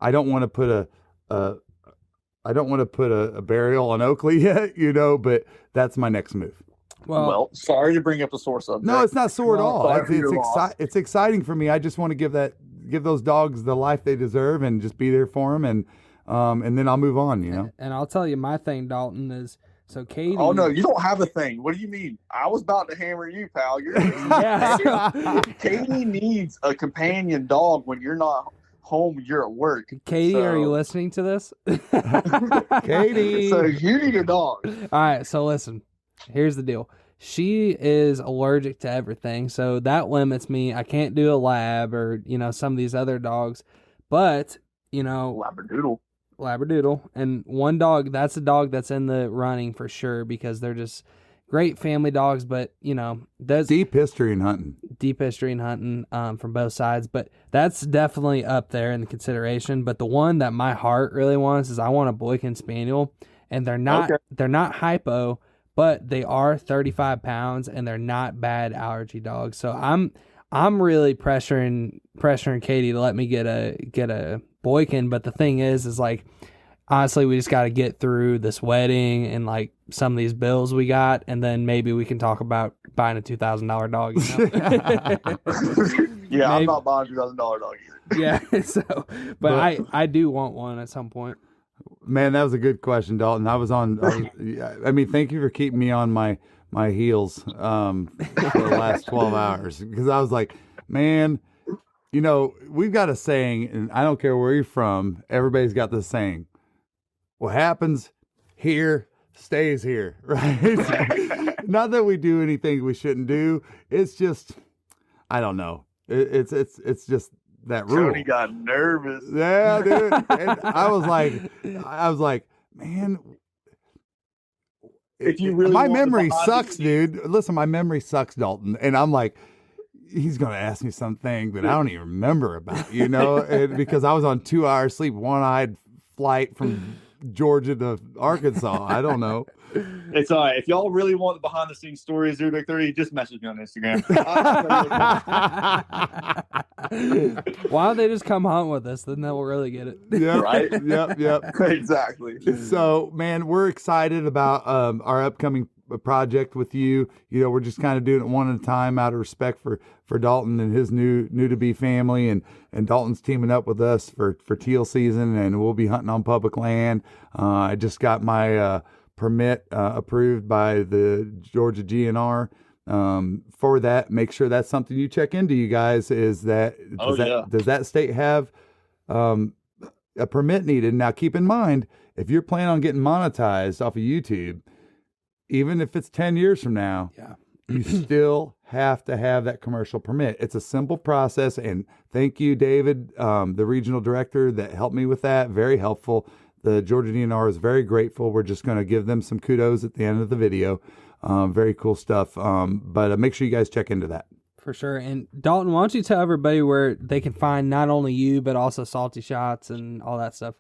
I don't want to put a burial on Oakley yet, but that's my next move. Well, sorry to bring up a sore subject. No, it's not sore at all. It's exciting for me. I just want to give those dogs the life they deserve and just be there for them, and then I'll move on. And I'll tell you my thing, Dalton, is so Katie. Oh no, you don't have a thing. What do you mean? I was about to hammer you, pal. Katie needs a companion dog when you're not home. You're at work. Katie, are you listening to this? Katie. So you need a dog. All right. So listen. Here's the deal. She is allergic to everything, so that limits me. I can't do a lab or, some of these other dogs. But, Labradoodle. And one dog, that's a dog that's in the running for sure because they're just great family dogs, but, there's deep history in hunting from both sides. But that's definitely up there in the consideration. But the one that my heart really wants is I want a Boykin Spaniel, and they're not hypo, but they are 35 pounds and they're not bad allergy dogs. So I'm really pressuring Katie to let me get a Boykin. But the thing is like, honestly, we just got to get through this wedding and like some of these bills we got, and then maybe we can talk about buying a $2,000 dog. Yeah, maybe. I'm not buying a $2,000 dog either. Yeah. So, but I do want one at some point. Man, that was a good question, Dalton. Thank you for keeping me on my heels for the last 12 hours. Because I was like, man, we've got a saying, and I don't care where you're from, everybody's got this saying. What happens here stays here, right? Not that we do anything we shouldn't do. It's just, I don't know. It's just that rule. Tony got nervous. Yeah, dude. And I was like, man, If you really my want the memory behind the sucks, scenes- dude. Listen, my memory sucks, Dalton. And I'm like, he's going to ask me something that I don't even remember about, and because I was on 2 hours sleep, one-eyed flight from Georgia to Arkansas. I don't know. It's all right. If y'all really want the behind the scenes stories, Zero Duck 30, just message me on Instagram. Why don't they just come hunt with us? Then they'll really get it. Yep, Right? Yep. Exactly. So, man, we're excited about our upcoming project with you. We're just kind of doing it one at a time out of respect for Dalton and his new to be family, and Dalton's teaming up with us for teal season, and we'll be hunting on public land. I just got my permit approved by the Georgia GNR for that. Make sure that's something you check into, you guys. Does that state have a permit needed? Now, keep in mind, if you're planning on getting monetized off of YouTube, even if it's 10 years from now, you still have to have that commercial permit. It's a simple process, and thank you, David, the regional director that helped me with that. Very helpful. The Georgia DNR is very grateful. We're just going to give them some kudos at the end of the video. Very cool stuff. But make sure you guys check into that. For sure. And Dalton, why don't you tell everybody where they can find not only you, but also Salty Shots and all that stuff?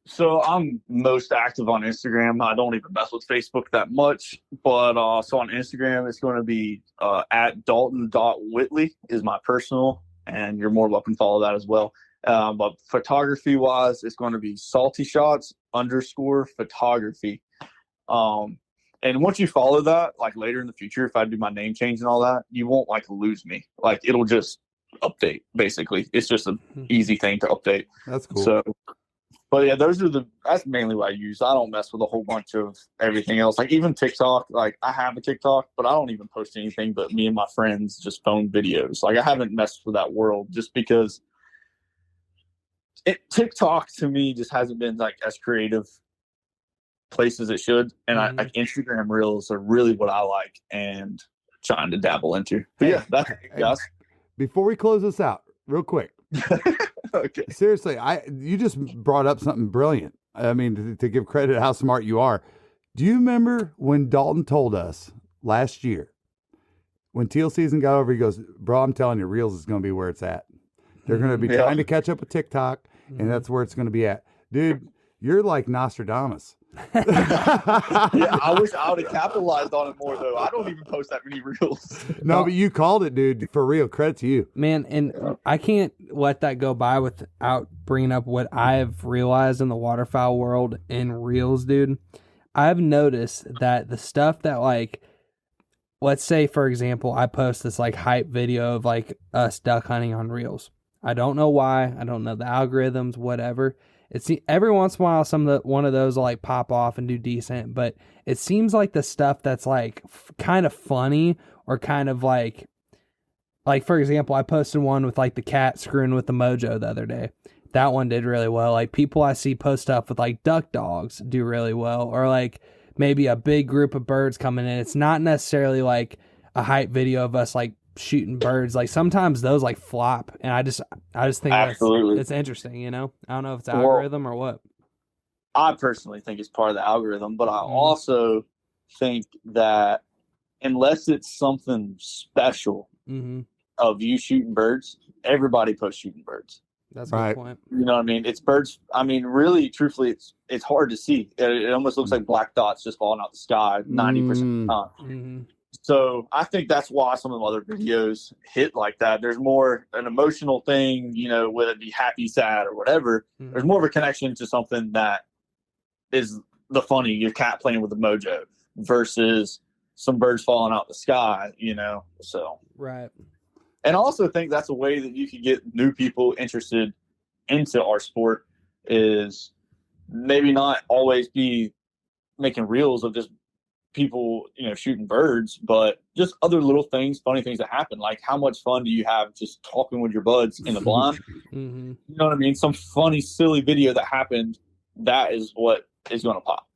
So I'm most active on Instagram. I don't even mess with Facebook that much. But so on Instagram, it's going to be at Dalton.Whitley is my personal. And you're more welcome to follow that as well. But photography wise, it's going to be Salty Shots _photography. And once you follow that, like later in the future, if I do my name change and all that, you won't like lose me. Like it'll just update. Basically, it's just an easy thing to update. That's cool. So, but yeah, that's mainly what I use. I don't mess with a whole bunch of everything else. Like even TikTok, like I have a TikTok, but I don't even post anything but me and my friends just phone videos. Like I haven't messed with that world just because TikTok to me just hasn't been like as creative place as it should. And I like Instagram reels are really what I like and trying to dabble into. But yeah, that's it, guys. Before we close this out, real quick. Okay. Seriously, you just brought up something brilliant. I mean, to give credit how smart you are. Do you remember when Dalton told us last year, when teal season got over, he goes, bro, I'm telling you, reels is going to be where it's at. They're going to be trying to catch up with TikTok, and that's where it's going to be at. Dude, you're like Nostradamus. Yeah, I wish I would have capitalized on it more, though. I don't even post that many reels. No, but you called it, dude. For real. Credit to you. Man, and I can't let that go by without bringing up what I've realized in the waterfowl world in reels, dude. I've noticed that the stuff that, like, let's say, for example, I post this, like, hype video of, like, us duck hunting on reels. I don't know why. I don't know the algorithms, whatever. It's every once in a while, one of those will like pop off and do decent, but it seems like the stuff that's like kind of funny or kind of like for example, I posted one with like the cat screwing with the mojo the other day. That one did really well. Like people I see post stuff with like duck dogs do really well, or like maybe a big group of birds coming in. It's not necessarily like a hype video of us like shooting birds. Like sometimes those like flop, and I just think it's interesting, I don't know if it's algorithm or what. I personally think it's part of the algorithm, but I also think that unless it's something special of you shooting birds, everybody posts shooting birds. That's a good point. You know what I mean? It's birds. I mean, really, truthfully, it's hard to see. It almost looks like black dots just falling out the sky 90% of the time. So I think that's why some of the other videos hit like that. There's more an emotional thing, whether it be happy, sad, or whatever. There's more of a connection to something that is the funny, your cat playing with the mojo versus some birds falling out the sky, so. Right. And I also think that's a way that you can get new people interested into our sport is maybe not always be making reels of just people, shooting birds, but just other little things, funny things that happen. Like how much fun do you have just talking with your buds in the blind? You know what I mean? Some funny, silly video that happened, that is what is going to pop,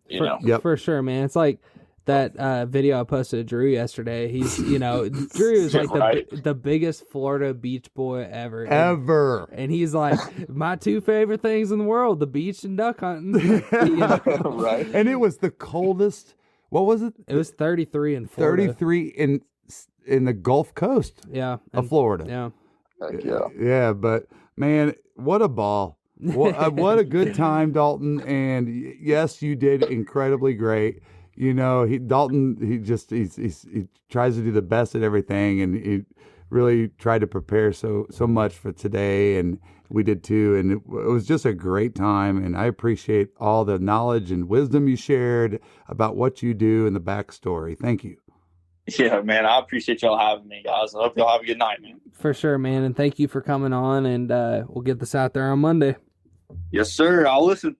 For sure, man. It's like that video I posted to Drew yesterday. He's, Drew is like Right. the biggest Florida beach boy ever. Ever. And he's like, my two favorite things in the world, the beach and duck hunting. Right. And it was the coldest. What was it? It was 33 in Florida. 33 in the Gulf Coast Yeah. of Florida. Yeah. Heck yeah. Yeah, but man, what a ball. What a good time, Dalton. And yes, you did incredibly great. Dalton, he tries to do the best at everything, and he really tried to prepare so much for today, and we did too. And it was just a great time, and I appreciate all the knowledge and wisdom you shared about what you do and the backstory. Thank you. Yeah, man. I appreciate y'all having me, guys. I hope y'all have a good night, man. For sure, man. And thank you for coming on, and we'll get this out there on Monday. Yes, sir. I'll listen.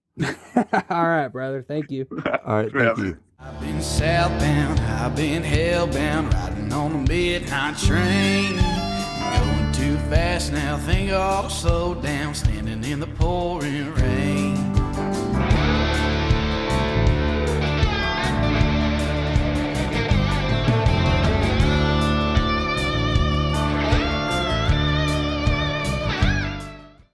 All right, brother. Thank you. All right, thank you. I've been southbound, I've been hellbound, riding on the midnight train. Going too fast now, think I'll slow down, standing in the pouring rain.